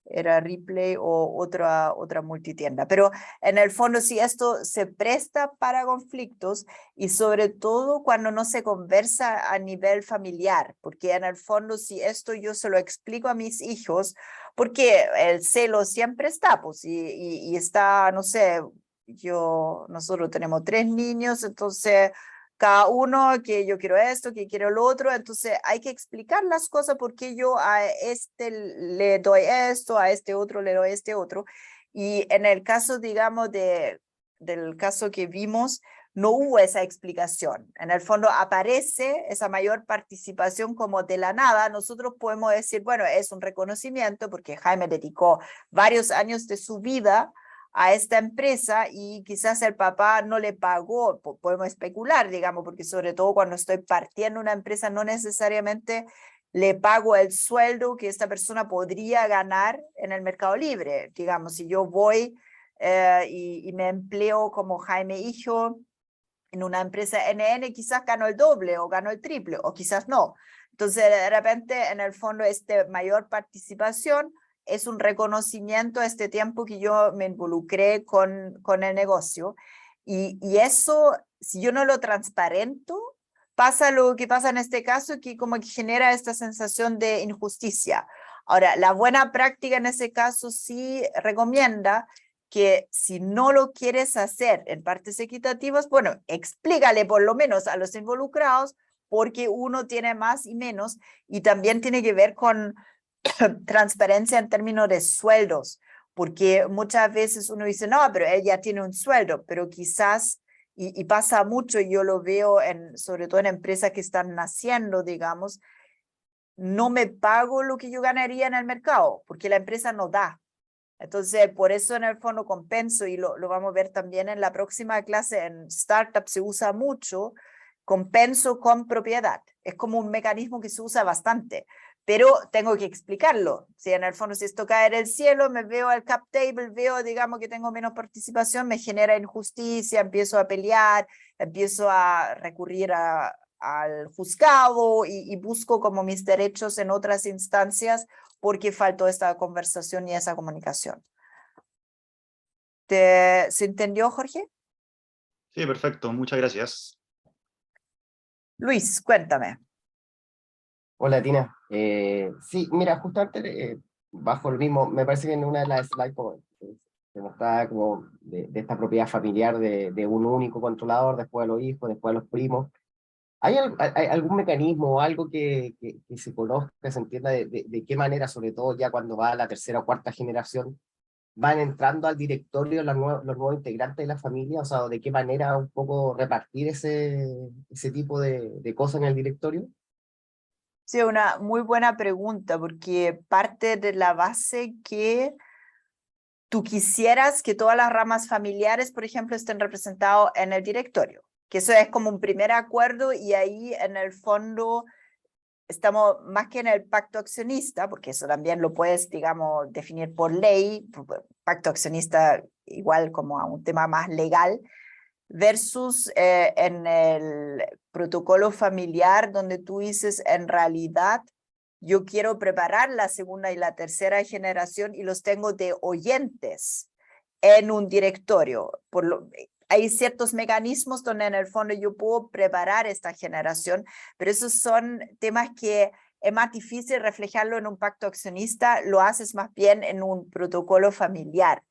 era Ripley o otra multitienda, pero en el fondo sí esto se presta para conflictos y sobre todo cuando no se conversa a nivel familiar, porque en el fondo si esto yo se lo explico a mis hijos, porque el celo siempre está, pues, y está, no sé, nosotros tenemos 3 niños, entonces cada uno que yo quiero esto, que quiero lo otro, entonces hay que explicar las cosas porque yo a este le doy esto, a este otro le doy este otro, y en el caso, digamos, del caso que vimos, no hubo esa explicación. En el fondo aparece esa mayor participación como de la nada. Nosotros podemos decir, bueno, es un reconocimiento porque Jaime dedicó varios años de su vida a esta empresa y quizás el papá no le pagó, podemos especular, digamos, porque sobre todo cuando estoy partiendo una empresa no necesariamente le pago el sueldo que esta persona podría ganar en el mercado libre. Digamos, si yo voy y me empleo como Jaime Hijo en una empresa NN, quizás gano el doble o gano el triple, o quizás no. Entonces, de repente, en el fondo, mayor participación es un reconocimiento a este tiempo que yo me involucré con el negocio. Y eso, si yo no lo transparento, pasa lo que pasa en este caso, que como que genera esta sensación de injusticia. Ahora, la buena práctica en ese caso sí recomienda que si no lo quieres hacer en partes equitativas, bueno, explícale por lo menos a los involucrados porque uno tiene más y menos y también tiene que ver con transparencia en términos de sueldos, porque muchas veces uno dice, no, pero él ya tiene un sueldo, pero quizás, y pasa mucho, y yo lo veo sobre todo en empresas que están naciendo, digamos, no me pago lo que yo ganaría en el mercado, porque la empresa no da. Entonces, por eso en el fondo compenso, y lo vamos a ver también en la próxima clase, en startup se usa mucho, compenso con propiedad. Es como un mecanismo que se usa bastante, pero tengo que explicarlo. Si en el fondo si esto cae del cielo, me veo al cap table, veo, digamos, que tengo menos participación, me genera injusticia, empiezo a pelear, empiezo a recurrir al juzgado y busco como mis derechos en otras instancias porque faltó esta conversación y esa comunicación. ¿Se entendió, Jorge? Sí, perfecto, muchas gracias. Luis, cuéntame. Hola, Tina. Sí, mira, justamente bajo el mismo, me parece que en una de las slides se mostraba como de esta propiedad familiar de un único controlador, después a los hijos, después a los primos. ¿Hay algún mecanismo o algo que se conozca, que se entienda de qué manera, sobre todo ya cuando va a la tercera o cuarta generación, van entrando al directorio los nuevos integrantes de la familia? O sea, ¿de qué manera un poco repartir ese tipo de cosas en el directorio? Sí, una muy buena pregunta, porque parte de la base que tú quisieras que todas las ramas familiares, por ejemplo, estén representadas en el directorio, que eso es como un primer acuerdo y ahí en el fondo estamos más que en el pacto accionista, porque eso también lo puedes, digamos, definir por ley, pacto accionista igual como a un tema más legal, versus en el protocolo familiar donde tú dices, en realidad, yo quiero preparar la segunda y la tercera generación y los tengo de oyentes en un directorio. Hay ciertos mecanismos donde en el fondo yo puedo preparar esta generación, pero esos son temas que es más difícil reflejarlo en un pacto accionista, lo haces más bien en un protocolo familiar.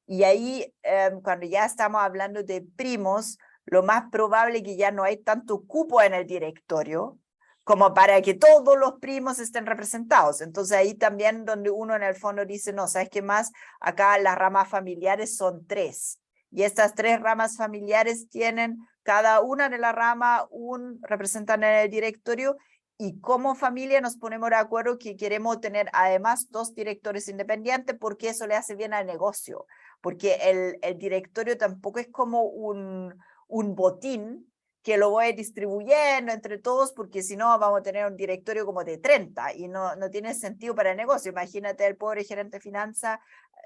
Y ahí, cuando ya estamos hablando de primos, lo más probable es que ya no hay tanto cupo en el directorio como para que todos los primos estén representados. Entonces ahí también donde uno en el fondo dice, no, ¿sabes qué más? Acá las ramas familiares son 3. Y estas 3 ramas familiares tienen cada una de las ramas un representante en el directorio, y como familia nos ponemos de acuerdo que queremos tener además 2 directores independientes porque eso le hace bien al negocio. Porque el directorio tampoco es como un botín que lo voy distribuyendo entre todos, porque si no vamos a tener un directorio como de 30 y no tiene sentido para el negocio. Imagínate el pobre gerente de finanzas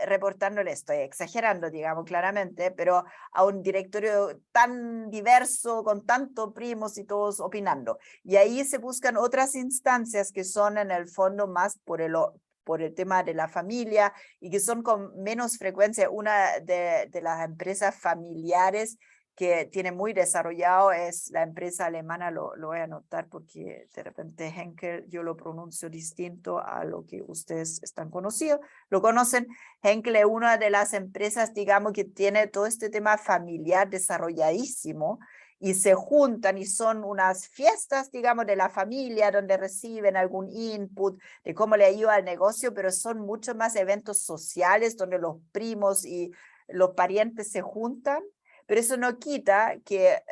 reportándole, estoy exagerando, digamos claramente, pero a un directorio tan diverso, con tantos primos y todos opinando. Y ahí se buscan otras instancias que son en el fondo más por el tema de la familia y que son con menos frecuencia. Una de las empresas familiares que tiene muy desarrollado es la empresa alemana, lo voy a anotar porque de repente Henkel yo lo pronuncio distinto a lo que ustedes lo conocen. Henkel es una de las empresas, digamos, que tiene todo este tema familiar desarrolladísimo, y se juntan y son unas fiestas, digamos, de la familia donde reciben algún input de cómo le ayuda al negocio, pero son mucho más eventos sociales donde los primos y los parientes se juntan. Pero eso no quita que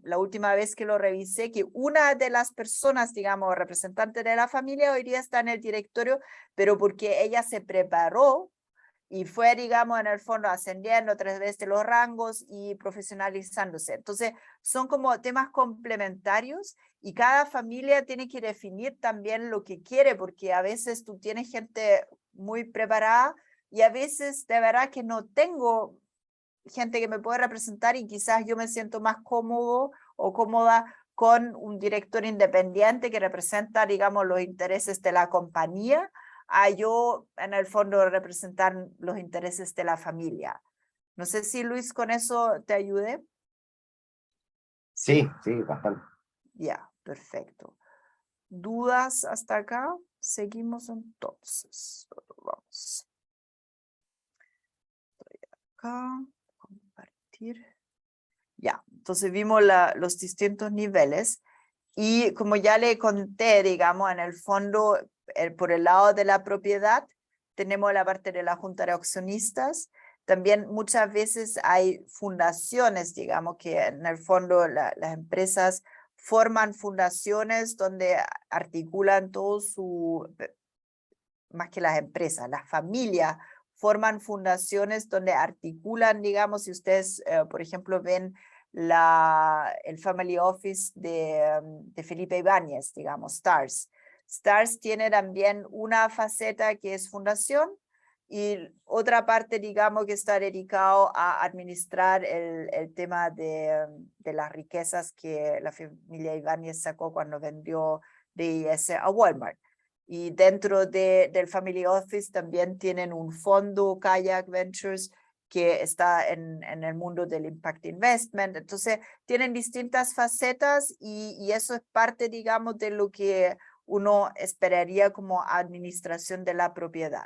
la última vez que lo revisé, que una de las personas, digamos, representantes de la familia hoy día está en el directorio, pero porque ella se preparó y fue, digamos, en el fondo ascendiendo 3 veces los rangos y profesionalizándose. Entonces, son como temas complementarios y cada familia tiene que definir también lo que quiere, porque a veces tú tienes gente muy preparada y a veces de verdad que no tengo gente que me puede representar y quizás yo me siento más cómodo o cómoda con un director independiente que representa, digamos, los intereses de la compañía, a yo en el fondo representar los intereses de la familia. No sé si Luis con eso te ayude. Sí, bastante. Ya, perfecto. ¿Dudas hasta acá? Seguimos entonces. Vamos. Estoy acá. Compartir. Ya, entonces vimos los distintos niveles y como ya le conté, digamos, en el fondo, por el lado de la propiedad, tenemos la parte de la junta de accionistas. También muchas veces hay fundaciones, digamos, que en el fondo las empresas forman fundaciones donde articulan todo más que las empresas, las familias forman fundaciones donde articulan, digamos, si ustedes, por ejemplo, ven el Family Office de Felipe Ibáñez, digamos, STARS. STARS tiene también una faceta que es fundación y otra parte, digamos, que está dedicado a administrar el tema de las riquezas que la familia Ibáñez sacó cuando vendió DIS a Walmart. Y dentro del Family Office también tienen un fondo, Kayak Ventures, que está en el mundo del Impact Investment. Entonces, tienen distintas facetas y eso es parte, digamos, de lo que uno esperaría como administración de la propiedad.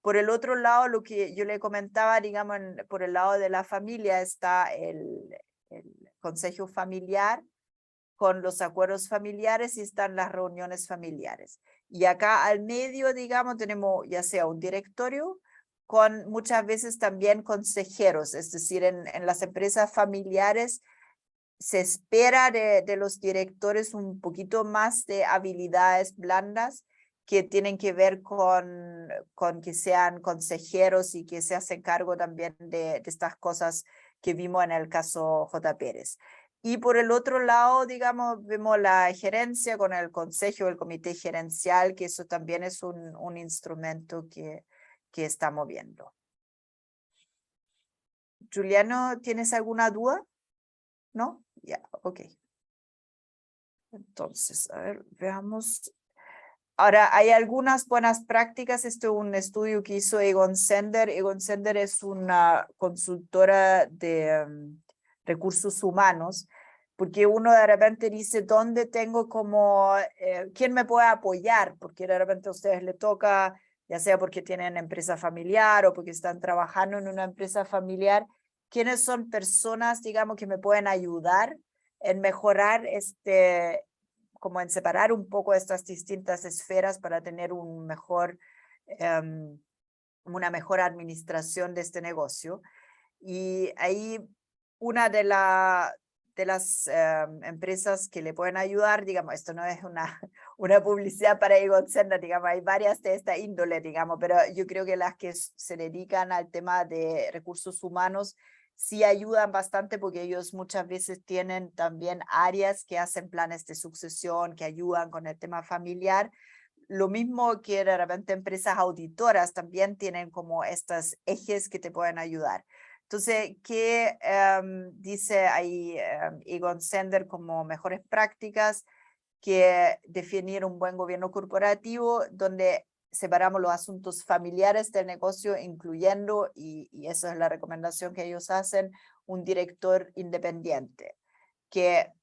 Por el otro lado, lo que yo le comentaba, digamos, por el lado de la familia está el consejo familiar con los acuerdos familiares y están las reuniones familiares. Y acá al medio, digamos, tenemos ya sea un directorio con muchas veces también consejeros, es decir, en las empresas familiares se espera de los directores un poquito más de habilidades blandas que tienen que ver con que sean consejeros y que se hacen cargo también de estas cosas que vimos en el caso J. Pérez. Y por el otro lado, digamos, vemos la gerencia con el consejo, el comité gerencial, que eso también es un instrumento que estamos viendo. Juliano, ¿tienes alguna duda? ¿No? Ya, ok. Entonces, a ver, veamos. Ahora, hay algunas buenas prácticas. Esto es un estudio que hizo Egon Zehnder. Egon Zehnder es una consultora de recursos humanos, porque uno de repente dice, ¿dónde tengo como, quién me puede apoyar? Porque de repente a ustedes les toca, ya sea porque tienen empresa familiar o porque están trabajando en una empresa familiar, ¿quiénes son personas, digamos, que me pueden ayudar en mejorar como en separar un poco estas distintas esferas para tener un mejor, una mejor administración de este negocio? Y ahí una de las empresas que le pueden ayudar, digamos, esto no es una publicidad para Egon Zehnder, digamos, hay varias de esta índole, digamos, pero yo creo que las que se dedican al tema de recursos humanos sí ayudan bastante, porque ellos muchas veces tienen también áreas que hacen planes de sucesión, que ayudan con el tema familiar. Lo mismo que de repente empresas auditoras también tienen como estos ejes que te pueden ayudar. Entonces, ¿qué dice ahí Egon Zehnder como mejores prácticas? Que definir un buen gobierno corporativo donde separamos los asuntos familiares del negocio, incluyendo, y esa es la recomendación que ellos hacen, un director independiente. Que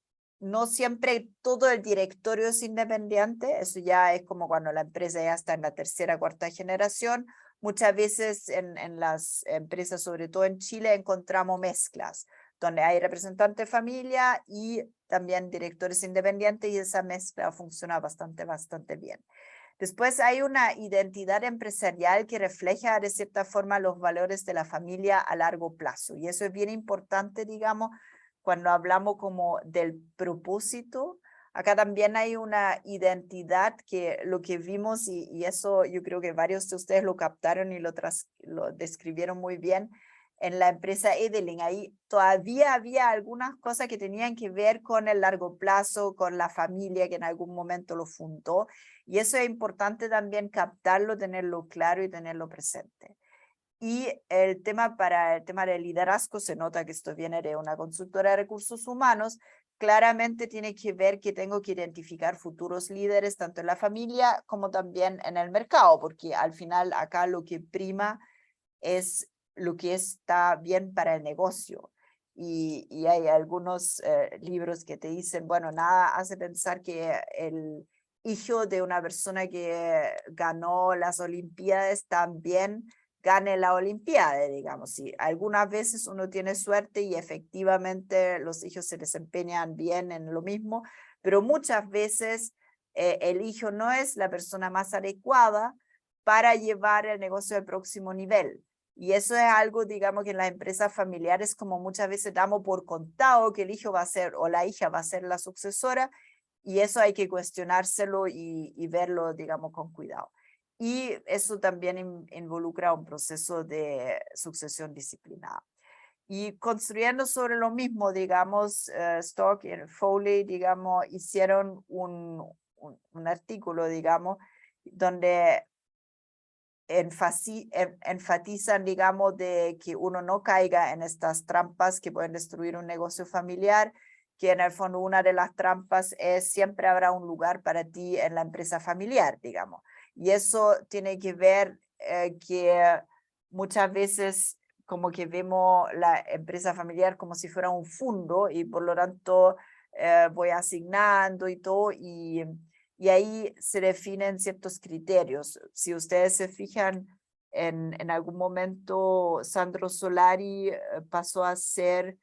no siempre todo el directorio es independiente, eso ya es como cuando la empresa ya está en la tercera, cuarta generación. Muchas veces en las empresas, sobre todo en Chile, encontramos mezclas, donde hay representantes de familia y también directores independientes, y esa mezcla funciona bastante bien. Después hay una identidad empresarial que refleja de cierta forma los valores de la familia a largo plazo, y eso es bien importante, digamos, cuando hablamos como del propósito. Acá también hay una identidad que lo que vimos, y eso yo creo que varios de ustedes lo captaron y lo describieron muy bien, en la empresa Edelin. Ahí todavía había algunas cosas que tenían que ver con el largo plazo, con la familia que en algún momento lo fundó, y eso es importante también captarlo, tenerlo claro y tenerlo presente. Y para el tema del liderazgo, se nota que esto viene de una consultora de recursos humanos. Claramente tiene que ver que tengo que identificar futuros líderes, tanto en la familia como también en el mercado, porque al final acá lo que prima es lo que está bien para el negocio. Y hay algunos libros que te dicen, bueno, nada hace pensar que el hijo de una persona que ganó las Olimpiadas también gane la Olimpiada, digamos. Sí, algunas veces uno tiene suerte y efectivamente los hijos se desempeñan bien en lo mismo, pero muchas veces el hijo no es la persona más adecuada para llevar el negocio al próximo nivel. Y eso es algo, digamos, que en las empresas familiares, como muchas veces damos por contado que el hijo va a ser o la hija va a ser la sucesora, y eso hay que cuestionárselo y verlo, digamos, con cuidado. Y eso también involucra un proceso de sucesión disciplinada. Y construyendo sobre lo mismo, digamos, Stock y Foley, digamos, hicieron un artículo, digamos, donde enfatizan, digamos, de que uno no caiga en estas trampas que pueden destruir un negocio familiar, que en el fondo una de las trampas es siempre habrá un lugar para ti en la empresa familiar, digamos. Y eso tiene que ver que muchas veces como que vemos la empresa familiar como si fuera un fondo, y por lo tanto voy asignando y todo, y ahí se definen ciertos criterios. Si ustedes se fijan, en algún momento Sandro Solari pasó a ser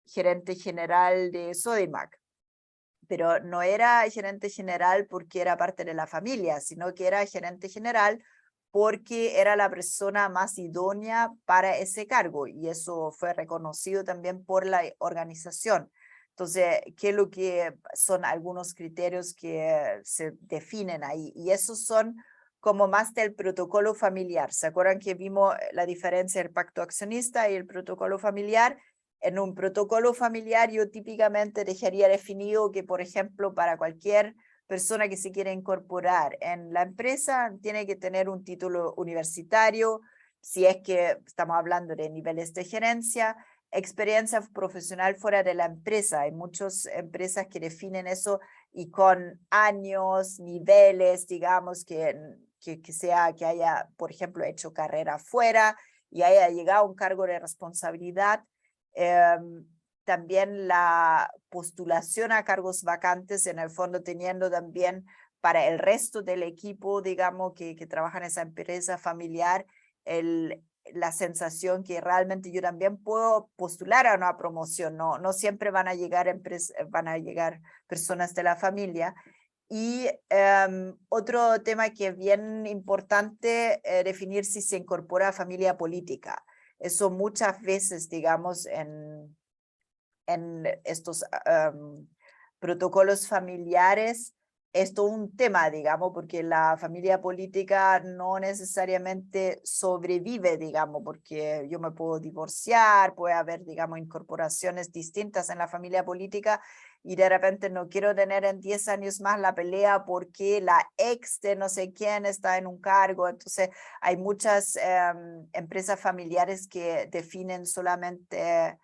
gerente general de Sodimac, pero no era gerente general porque era parte de la familia, sino que era gerente general porque era la persona más idónea para ese cargo, y eso fue reconocido también por la organización. Entonces, ¿qué es lo que son algunos criterios que se definen ahí? Y esos son como más del protocolo familiar. ¿Se acuerdan que vimos la diferencia del pacto accionista y el protocolo familiar? En un protocolo familiar yo típicamente dejaría definido que, por ejemplo, para cualquier persona que se quiera incorporar en la empresa, tiene que tener un título universitario, si es que estamos hablando de niveles de gerencia, experiencia profesional fuera de la empresa. Hay muchas empresas que definen eso y con años, niveles, digamos, que haya, por ejemplo, hecho carrera fuera y haya llegado a un cargo de responsabilidad. También la postulación a cargos vacantes, en el fondo teniendo también para el resto del equipo, digamos, que trabaja en esa empresa familiar, la sensación que realmente yo también puedo postular a una promoción, no siempre van a llegar personas de la familia. Y otro tema que es bien importante, definir si se incorpora familia política. Eso muchas veces, digamos, en estos protocolos familiares, es todo un tema, digamos, porque la familia política no necesariamente sobrevive, digamos, porque yo me puedo divorciar, puede haber, digamos, incorporaciones distintas en la familia política y de repente no quiero tener en 10 años más la pelea porque la ex de no sé quién está en un cargo. Entonces hay muchas empresas familiares que definen solamente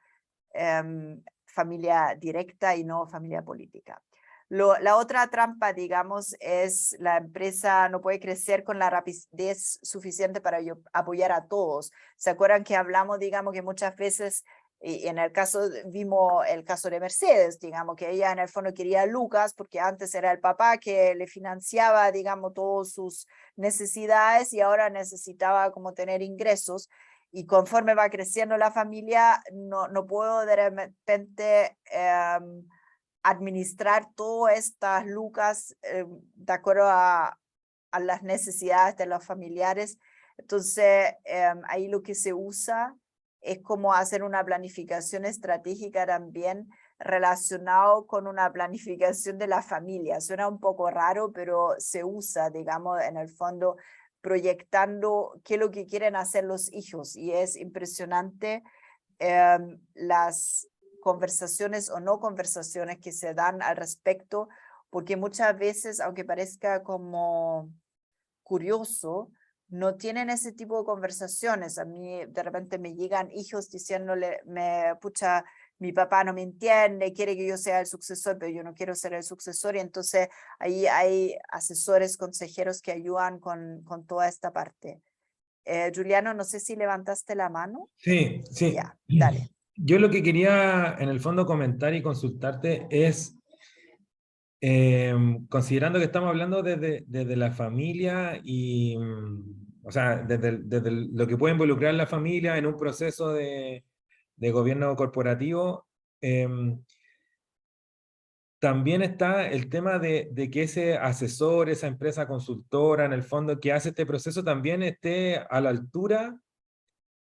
familia directa y no familia política. La otra trampa, digamos, es la empresa no puede crecer con la rapidez suficiente para apoyar a todos. ¿Se acuerdan que hablamos, digamos, que muchas veces, y en el caso, vimos el caso de Mercedes, digamos, que ella en el fondo quería a Lucas porque antes era el papá que le financiaba, digamos, todas sus necesidades y ahora necesitaba como tener ingresos. Y conforme va creciendo la familia, no puedo de repente administrar todas estas lucas de acuerdo a las necesidades de los familiares. Entonces, ahí lo que se usa es como hacer una planificación estratégica también relacionado con una planificación de la familia. Suena un poco raro, pero se usa, digamos, en el fondo, proyectando qué es lo que quieren hacer los hijos. Y es impresionante las conversaciones o no conversaciones que se dan al respecto, porque muchas veces, aunque parezca como curioso, no tienen ese tipo de conversaciones. A mí de repente me llegan hijos diciéndole, pucha, mi papá no me entiende, quiere que yo sea el sucesor, pero yo no quiero ser el sucesor. Y entonces ahí hay asesores, consejeros que ayudan con toda esta parte. Juliano, no sé si levantaste la mano. Sí, sí. Ya, dale. Yo lo que quería en el fondo comentar y consultarte es, considerando que estamos hablando desde la familia y, o sea, desde lo que puede involucrar la familia en un proceso de gobierno corporativo, también está el tema de que ese asesor, esa empresa consultora, en el fondo, que hace este proceso, también esté a la altura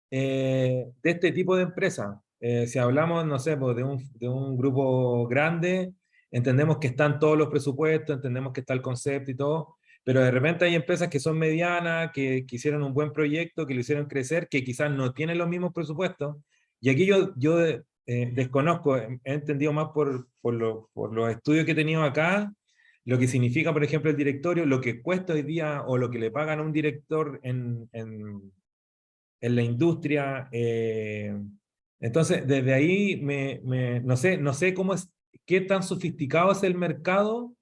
de este tipo de empresa. Si hablamos, no sé, pues, de un grupo grande, entendemos que están todos los presupuestos, entendemos que está el concepto y todo, pero de repente hay empresas que son medianas, que hicieron un buen proyecto, que lo hicieron crecer, que quizás no tienen los mismos presupuestos. Y aquí yo desconozco, he entendido más por los estudios que he tenido acá, lo que significa, por ejemplo, el directorio, lo que cuesta hoy día o lo que le pagan a un director en la industria. Entonces, desde ahí no sé cómo es, qué tan sofisticado es el mercado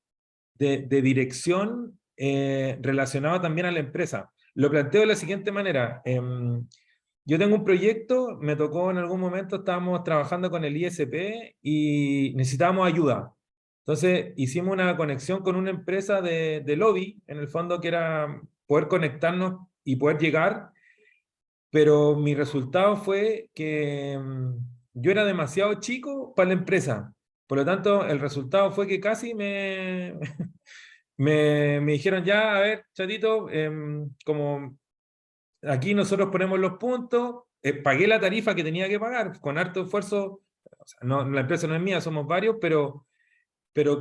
de dirección relacionado también a la empresa. Lo planteo de la siguiente manera. Yo tengo un proyecto, me tocó en algún momento, estábamos trabajando con el ISP y necesitábamos ayuda. Entonces hicimos una conexión con una empresa de lobby, en el fondo, que era poder conectarnos y poder llegar, pero mi resultado fue que yo era demasiado chico para la empresa. Por lo tanto, el resultado fue que casi me dijeron, ya, a ver, chatito, como aquí nosotros ponemos los puntos, pagué la tarifa que tenía que pagar con harto esfuerzo. O sea, no, la empresa no es mía, somos varios, pero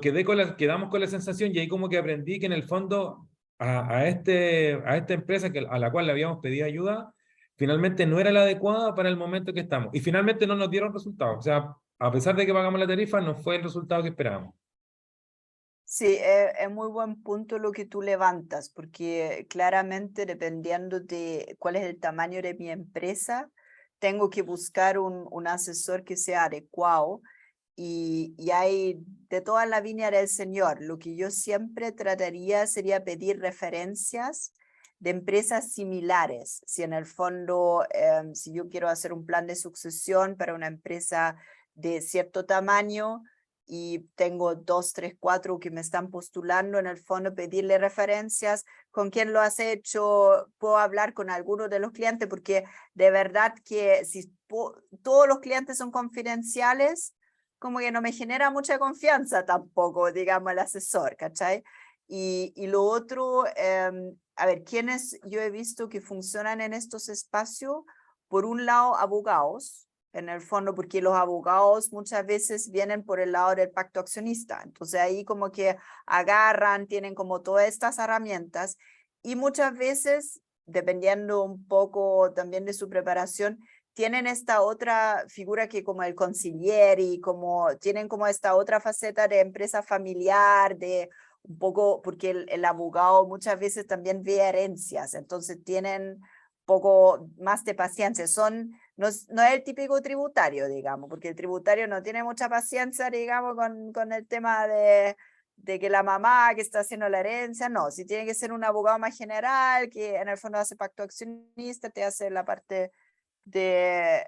quedamos con la sensación y ahí como que aprendí que en el fondo a esta empresa a la cual le habíamos pedido ayuda, finalmente no era la adecuada para el momento que estamos. Y finalmente no nos dieron resultados. O sea, a pesar de que pagamos la tarifa, no fue el resultado que esperábamos. Sí, es muy buen punto lo que tú levantas, porque claramente dependiendo de cuál es el tamaño de mi empresa, tengo que buscar un asesor que sea adecuado. Y hay de toda la viña del Señor. Lo que yo siempre trataría sería pedir referencias de empresas similares. Si en el fondo, si yo quiero hacer un plan de sucesión para una empresa de cierto tamaño y tengo 2, 3, 4 que me están postulando, en el fondo pedirle referencias, con quién lo has hecho, puedo hablar con alguno de los clientes, porque de verdad que si todos los clientes son confidenciales, como que no me genera mucha confianza tampoco, digamos, el asesor, ¿cachai? Y lo otro, a ver, ¿quiénes yo he visto que funcionan en estos espacios? Por un lado, abogados, en el fondo, porque los abogados muchas veces vienen por el lado del pacto accionista. Entonces ahí como que agarran, tienen como todas estas herramientas y muchas veces, dependiendo un poco también de su preparación, tienen esta otra figura que como el consigliere, como tienen como esta otra faceta de empresa familiar, de un poco, porque el abogado muchas veces también ve herencias, entonces tienen un poco más de paciencia. No es el típico tributario, digamos, porque el tributario no tiene mucha paciencia, digamos, con el tema de que la mamá que está haciendo la herencia, no, si tiene que ser un abogado más general, que en el fondo hace pacto accionista, te hace la parte del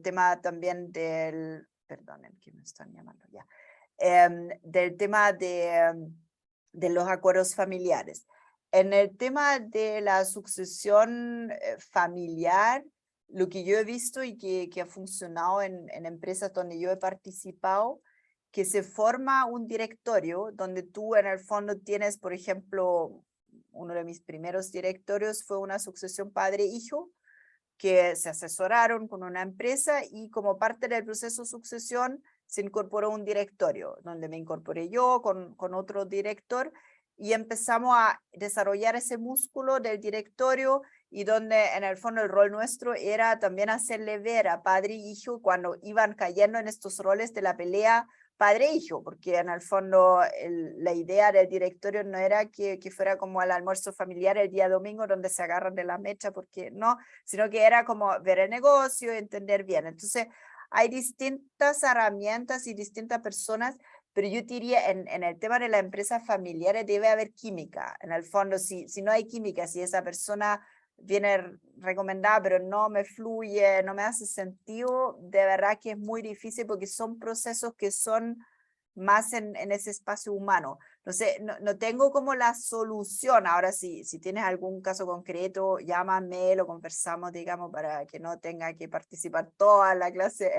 tema también perdonen que me están llamando ya, del tema de los acuerdos familiares. En el tema de la sucesión familiar, lo que yo he visto y que ha funcionado en empresas donde yo he participado, que se forma un directorio donde tú en el fondo tienes, por ejemplo, uno de mis primeros directorios fue una sucesión padre-hijo, que se asesoraron con una empresa y como parte del proceso de sucesión se incorporó un directorio, donde me incorporé yo con otro director y empezamos a desarrollar ese músculo del directorio y donde en el fondo el rol nuestro era también hacerle ver a padre y hijo cuando iban cayendo en estos roles de la pelea padre-hijo, porque en el fondo la idea del directorio no era que fuera como el almuerzo familiar el día domingo donde se agarran de la mecha, porque no, sino que era como ver el negocio y entender bien. Entonces, hay distintas herramientas y distintas personas, pero yo diría en el tema de las empresas familiares debe haber química. En el fondo, si no hay química, si esa persona viene recomendada, pero no me fluye, no me hace sentido, de verdad que es muy difícil porque son procesos que son más en ese espacio humano. Entonces, no tengo como la solución. Ahora, si tienes algún caso concreto, llámame, lo conversamos, digamos, para que no tenga que participar toda la clase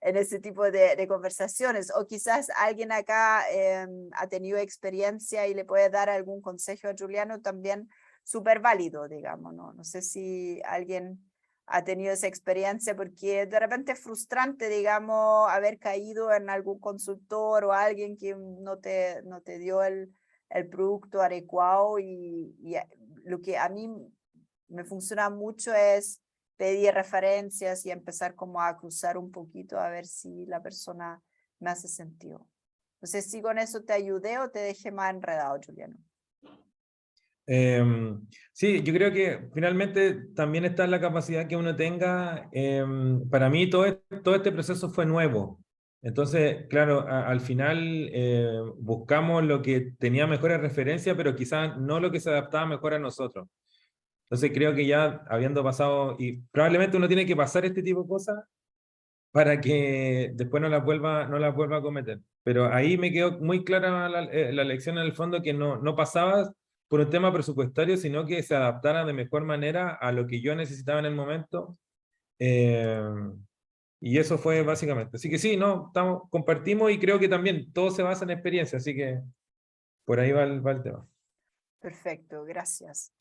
en ese tipo de conversaciones. O quizás alguien acá ha tenido experiencia y le puede dar algún consejo a Juliano también súper válido, digamos, ¿no? No sé si alguien ha tenido esa experiencia, porque de repente es frustrante, digamos, haber caído en algún consultor o alguien que no te dio el producto adecuado y lo que a mí me funciona mucho es pedir referencias y empezar como a cruzar un poquito a ver si la persona me hace sentido. No sé si con eso te ayudé o te dejé más enredado, Juliano. Sí, yo creo que finalmente también está en la capacidad que uno tenga. Para mí todo este proceso fue nuevo. Entonces, claro, al final buscamos lo que tenía mejores referencias, pero quizás no lo que se adaptaba mejor a nosotros. Entonces creo que ya habiendo pasado, y probablemente uno tiene que pasar este tipo de cosas para que después no las vuelva a cometer. Pero ahí me quedó muy clara la lección en el fondo, que no pasaba por un tema presupuestario, sino que se adaptara de mejor manera a lo que yo necesitaba en el momento. Y eso fue básicamente. Así que sí, compartimos y creo que también todo se basa en experiencia, así que por ahí va el tema. Perfecto, gracias.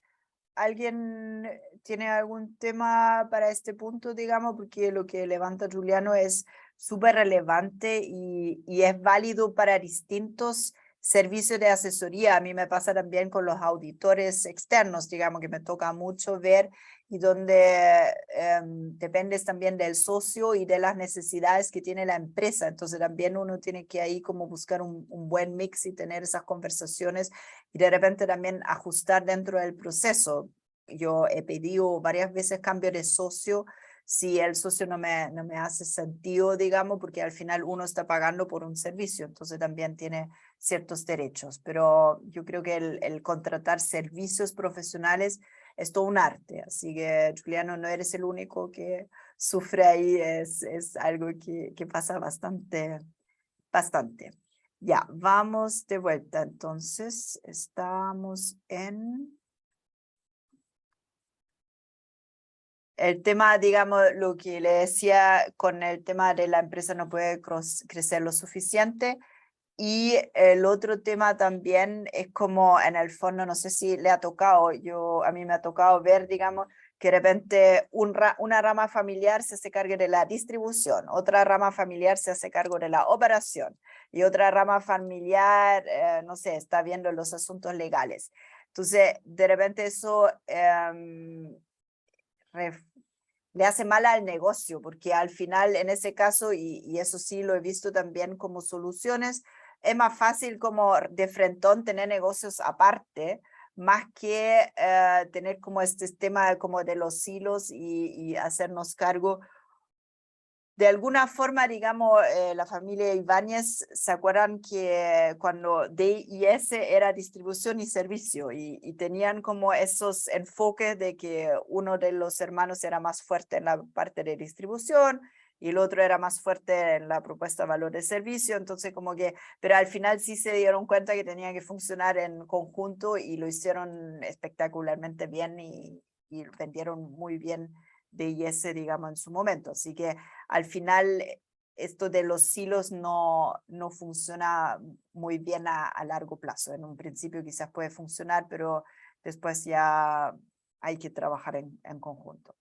¿Alguien tiene algún tema para este punto, digamos? Porque lo que levanta Juliano es súper relevante y es válido para distintos servicios de asesoría. A mí me pasa también con los auditores externos, digamos, que me toca mucho ver y donde dependes también del socio y de las necesidades que tiene la empresa. Entonces también uno tiene que ahí como buscar un buen mix y tener esas conversaciones y de repente también ajustar dentro del proceso. yo he pedido varias veces cambio de socio si el socio no me hace sentido, digamos, porque al final uno está pagando por un servicio, entonces también tiene ciertos derechos. Pero yo creo que el contratar servicios profesionales es todo un arte, así que Juliano, no eres el único que sufre ahí, es algo que pasa bastante. Ya, vamos de vuelta. Entonces, estamos en el tema, digamos, lo que le decía con el tema de la empresa no puede crecer lo suficiente. Y el otro tema también es como en el fondo, no sé si le ha tocado, a mí me ha tocado ver, digamos, que de repente una rama familiar se hace cargo de la distribución, otra rama familiar se hace cargo de la operación y otra rama familiar, no sé, está viendo los asuntos legales. Entonces, de repente eso le hace mal al negocio, porque al final en ese caso, y eso sí lo he visto también como soluciones, es más fácil como de frentón tener negocios aparte, más que tener como este tema como de los silos y hacernos cargo. De alguna forma, digamos, la familia Ibáñez, ¿se acuerdan que cuando DIS era distribución y servicio y tenían como esos enfoques de que uno de los hermanos era más fuerte en la parte de distribución y el otro era más fuerte en la propuesta de valor de servicio? Entonces como que, pero al final sí se dieron cuenta que tenían que funcionar en conjunto y lo hicieron espectacularmente bien y vendieron muy bien DIS, digamos, en su momento. Así que al final esto de los silos no funciona muy bien a largo plazo. En un principio quizás puede funcionar, pero después ya hay que trabajar en conjunto.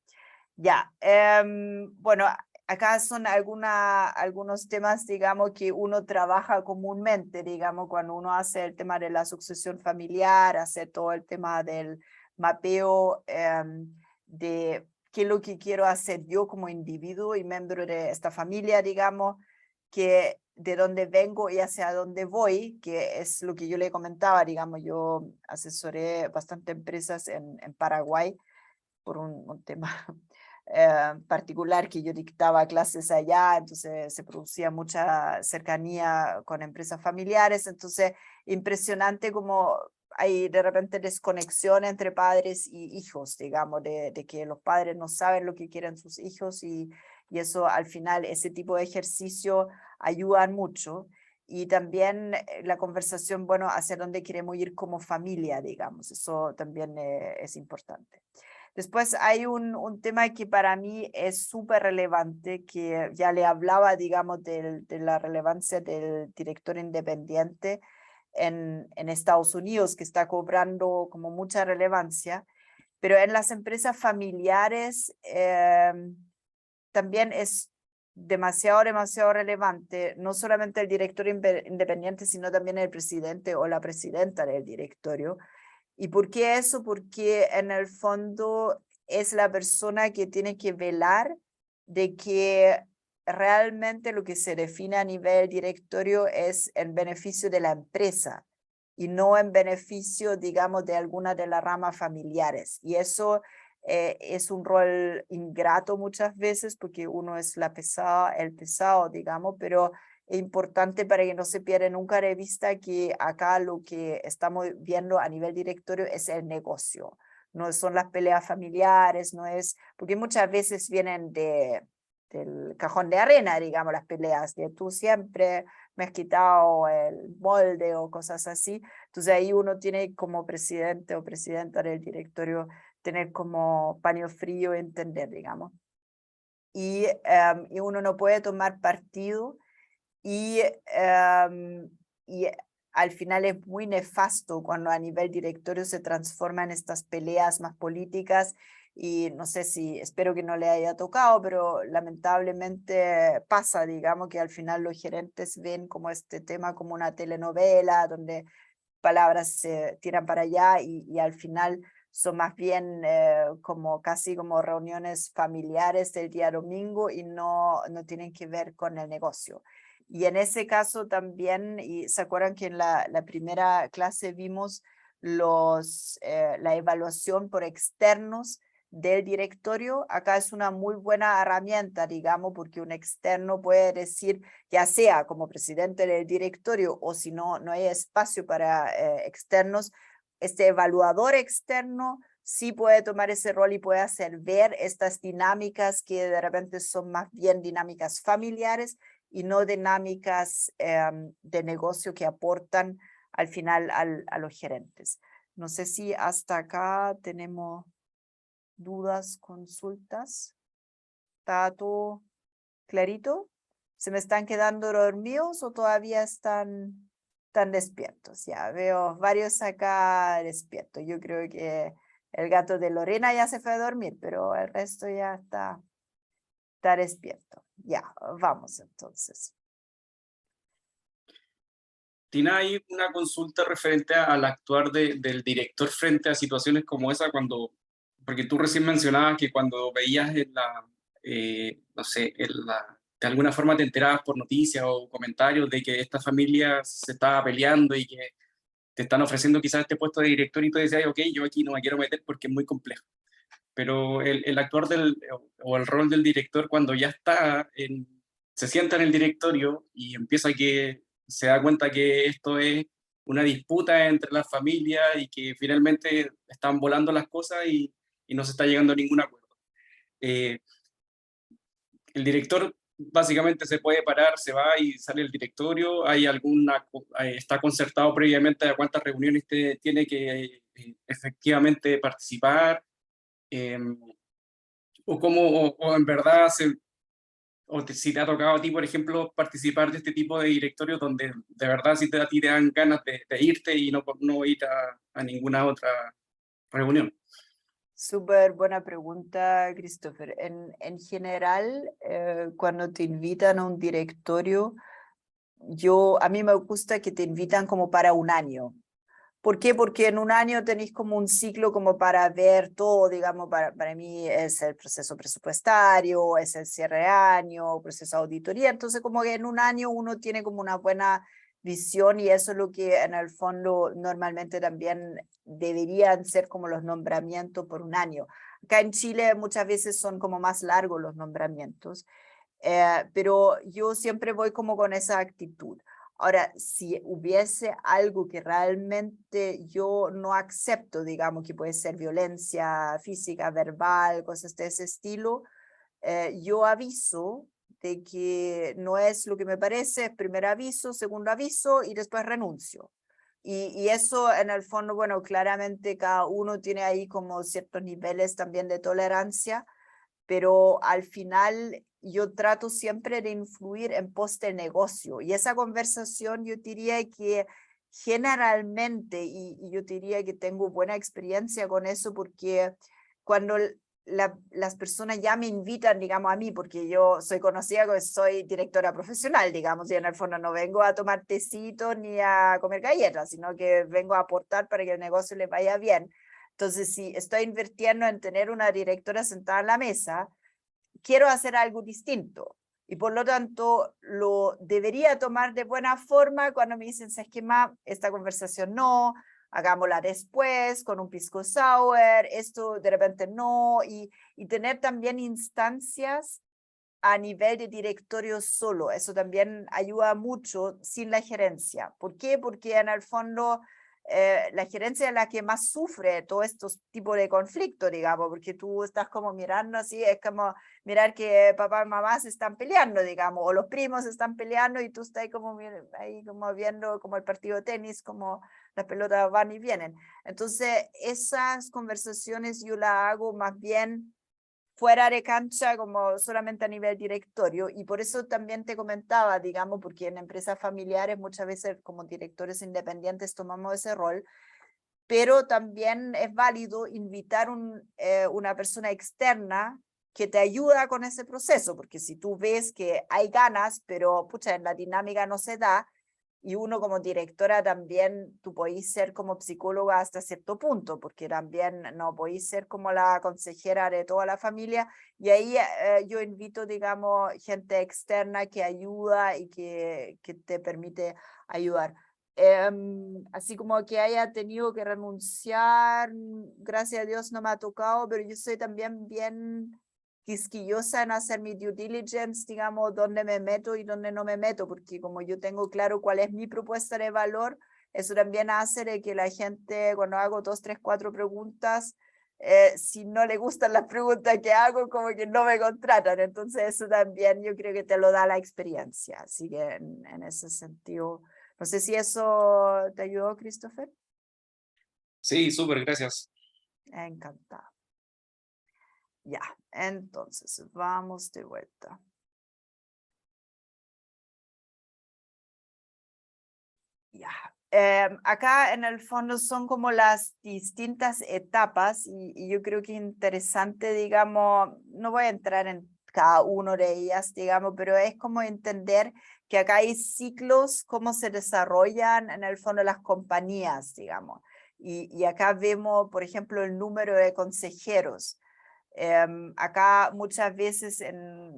Ya, bueno, acá son algunos temas, digamos, que uno trabaja comúnmente, digamos, cuando uno hace el tema de la sucesión familiar, hace todo el tema del mapeo de qué es lo que quiero hacer yo como individuo y miembro de esta familia, digamos, que de dónde vengo y hacia dónde voy, que es lo que yo le comentaba, digamos, yo asesoré bastante empresas en Paraguay por un tema particular, que yo dictaba clases allá, entonces se producía mucha cercanía con empresas familiares, entonces impresionante como hay de repente desconexión entre padres y hijos, digamos, de que los padres no saben lo que quieren sus hijos y eso al final, ese tipo de ejercicio ayudan mucho. Y también la conversación, bueno, hacia dónde queremos ir como familia, digamos, eso también es importante. Después hay un tema que para mí es súper relevante, que ya le hablaba, digamos, de la relevancia del director independiente en Estados Unidos, que está cobrando como mucha relevancia, pero en las empresas familiares también es demasiado relevante, no solamente el director independiente, sino también el presidente o la presidenta del directorio. ¿Y por qué eso? Porque en el fondo es la persona que tiene que velar de que realmente lo que se define a nivel directorio es en beneficio de la empresa y no en beneficio, digamos, de alguna de las ramas familiares. Y eso es un rol ingrato muchas veces porque uno es el pesado, digamos, pero es importante para que no se pierda nunca de vista que acá lo que estamos viendo a nivel directorio es el negocio, no son las peleas familiares, no es, porque muchas veces vienen del cajón de arena, digamos, las peleas, de tú siempre me has quitado el molde o cosas así. Entonces ahí uno tiene como presidente o presidenta del directorio tener como paño frío, entender, digamos. Y uno no puede tomar partido y al final es muy nefasto cuando a nivel directorio se transforman estas peleas más políticas y no sé si, espero que no le haya tocado, pero lamentablemente pasa, digamos, que al final los gerentes ven como este tema como una telenovela donde palabras se tiran para allá y al final son más bien como casi como reuniones familiares del día domingo y no tienen que ver con el negocio. Y en ese caso también, y se acuerdan que en la primera clase vimos la evaluación por externos del directorio. Acá es una muy buena herramienta, digamos, porque un externo puede decir, ya sea como presidente del directorio o si no, no hay espacio para externos, este evaluador externo sí puede tomar ese rol y puede hacer ver estas dinámicas que de repente son más bien dinámicas familiares y no dinámicas de negocio que aportan al final a los gerentes. No sé si hasta acá tenemos dudas, consultas. ¿Está todo clarito? ¿Se me están quedando dormidos o todavía están despiertos? Ya veo varios acá despiertos. Yo creo que el gato de Lorena ya se fue a dormir, pero el resto ya está despierto. Ya, vamos entonces. ¿Tiene ahí una consulta referente al actuar del director frente a situaciones como esa porque tú recién mencionabas que cuando veías no sé, de alguna forma te enterabas por noticias o comentarios de que esta familia se estaba peleando y que te están ofreciendo quizás este puesto de director y tú decías, ok, yo aquí no me quiero meter porque es muy complejo. Pero el actuar o el rol del director cuando ya se sienta en el directorio y se da cuenta que esto es una disputa entre las familias y que finalmente están volando las cosas y no se está llegando a ningún acuerdo. El director básicamente se puede parar, se va y sale el directorio, está concertado previamente a cuántas reuniones tiene que efectivamente participar, o en verdad si te ha tocado a ti, por ejemplo, participar de este tipo de directorios donde de verdad si a ti te dan ganas de irte y no ir a ninguna otra reunión. Súper buena pregunta, Christopher. En general, cuando te invitan a un directorio, a mí me gusta que te invitan como para un año. ¿Por qué? Porque en un año tenéis como un ciclo como para ver todo, digamos, para mí es el proceso presupuestario, es el cierre de año, proceso de auditoría, entonces como que en un año uno tiene como una buena visión y eso es lo que en el fondo normalmente también deberían ser como los nombramientos por un año. Acá en Chile muchas veces son como más largos los nombramientos, pero yo siempre voy como con esa actitud. Ahora, si hubiese algo que realmente yo no acepto, digamos que puede ser violencia física, verbal, cosas de ese estilo, yo aviso de que no es lo que me parece, es primer aviso, segundo aviso y después renuncio. Y eso en el fondo, bueno, claramente cada uno tiene ahí como ciertos niveles también de tolerancia, pero al final yo trato siempre de influir en pos del negocio y esa conversación yo diría que generalmente, y yo diría que tengo buena experiencia con eso porque cuando las personas ya me invitan, digamos, a mí, porque yo soy conocida que soy directora profesional, digamos, y en el fondo no vengo a tomar tecito ni a comer galletas, sino que vengo a aportar para que el negocio les vaya bien. Entonces, si estoy invirtiendo en tener una directora sentada en la mesa, quiero hacer algo distinto. Y por lo tanto, lo debería tomar de buena forma cuando me dicen, ¿sabes qué más? Esta conversación no, hagámosla después con un pisco sour, esto de repente no, y tener también instancias a nivel de directorio solo. Eso también ayuda mucho sin la gerencia. ¿Por qué? Porque en el fondo la gerencia es la que más sufre todos estos tipos de conflictos, digamos, porque tú estás como mirando así, es como mirar que papá y mamá se están peleando, digamos, o los primos se están peleando y tú estás como, ahí como viendo como el partido de tenis, como las pelotas van y vienen. Entonces, esas conversaciones yo las hago más bien fuera de cancha, como solamente a nivel directorio, y por eso también te comentaba, digamos, porque en empresas familiares muchas veces como directores independientes tomamos ese rol, pero también es válido invitar una persona externa que te ayuda con ese proceso, porque si tú ves que hay ganas, pero pucha, en la dinámica no se da, y uno como directora también, tú podés ser como psicóloga hasta cierto punto, porque también no podés ser como la consejera de toda la familia, y ahí yo invito, digamos, gente externa que ayuda y que te permite ayudar. así como que haya tenido que renunciar, gracias a Dios no me ha tocado, pero yo soy también bien quisquillosa en hacer mi due diligence, digamos, dónde me meto y dónde no me meto, porque como yo tengo claro cuál es mi propuesta de valor, eso también hace de que la gente, cuando hago 2, 3, 4 preguntas, si no le gustan las preguntas que hago, como que no me contratan. Entonces eso también yo creo que te lo da la experiencia. Así que en ese sentido, no sé si eso te ayudó, Christopher. Sí, súper, gracias. Encantado. Ya, entonces vamos de vuelta. Ya. Acá en el fondo son como las distintas etapas y yo creo que es interesante, digamos, no voy a entrar en cada una de ellas, digamos, pero es como entender que acá hay ciclos, cómo se desarrollan en el fondo las compañías, digamos. Y acá vemos, por ejemplo, el número de consejeros. Acá muchas veces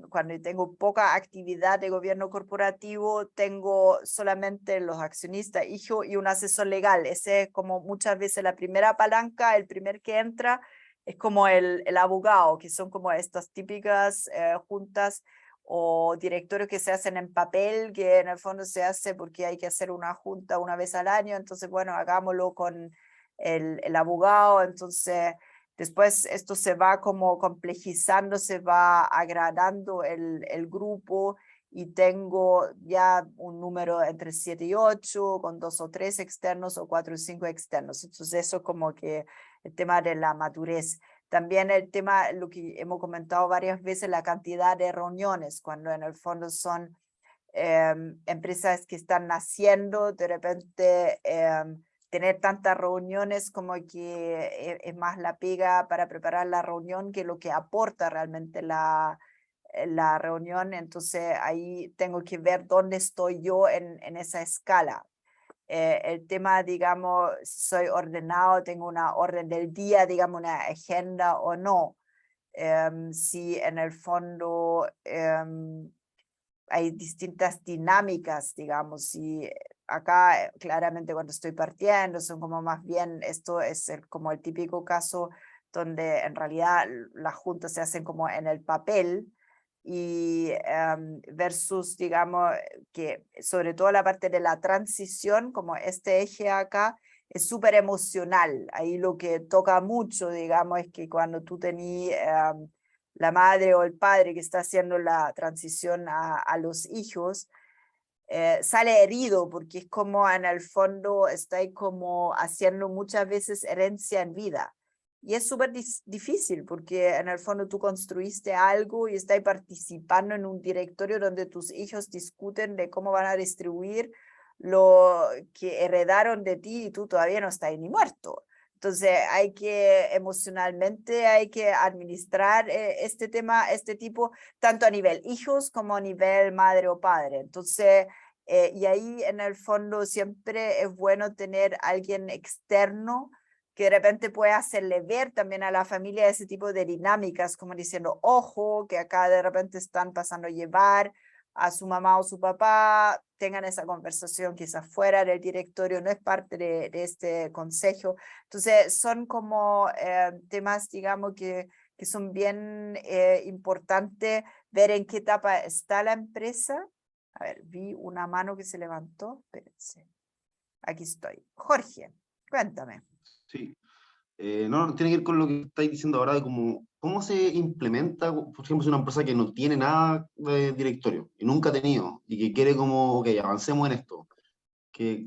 cuando tengo poca actividad de gobierno corporativo, tengo solamente los accionistas, hijo y un asesor legal. Ese es como muchas veces la primera palanca, el primer que entra es como el abogado, que son como estas típicas juntas o directorios que se hacen en papel, que en el fondo se hace porque hay que hacer una junta una vez al año. Entonces, bueno, hagámoslo con el abogado. Entonces, después esto se va como complejizando, se va agradando el grupo y tengo ya un número entre 7 y 8, con 2 o 3 externos o 4 o 5 externos. Entonces eso como que el tema de la madurez. También el tema, lo que hemos comentado varias veces, la cantidad de reuniones, cuando en el fondo son empresas que están naciendo, de repente tener tantas reuniones como que es más la pega para preparar la reunión que lo que aporta realmente la reunión. Entonces ahí tengo que ver dónde estoy yo en esa escala. El tema, digamos, si soy ordenado, tengo una orden del día, digamos, una agenda o no. Si en el fondo hay distintas dinámicas, digamos, y acá claramente cuando estoy partiendo son como más bien, esto es como el típico caso donde en realidad las juntas se hacen como en el papel y versus, digamos, que sobre todo la parte de la transición, como este eje acá, es súper emocional. Ahí lo que toca mucho, digamos, es que cuando tú tenías la madre o el padre que está haciendo la transición a los hijos, sale herido porque es como en el fondo está ahí como haciendo muchas veces herencia en vida. Y es súper difícil porque en el fondo tú construiste algo y estás participando en un directorio donde tus hijos discuten de cómo van a distribuir lo que heredaron de ti y tú todavía no estás ni muerto. Entonces hay que emocionalmente, hay que administrar este tema, este tipo, tanto a nivel hijos como a nivel madre o padre. Entonces, y ahí en el fondo siempre es bueno tener alguien externo que de repente puede hacerle ver también a la familia ese tipo de dinámicas, como diciendo, ojo, que acá de repente están pasando a llevar a su mamá o su papá, tengan esa conversación quizás fuera del directorio, no es parte de este consejo. Entonces son como temas, digamos, que son bien importantes, ver en qué etapa está la empresa. A ver, vi una mano que se levantó, espérense. Aquí estoy. Jorge, cuéntame. Sí, no, tiene que ver con lo que estáis diciendo ahora de cómo se implementa, por ejemplo, si una empresa que no tiene nada de directorio y nunca ha tenido y que quiere como, ok, avancemos en esto,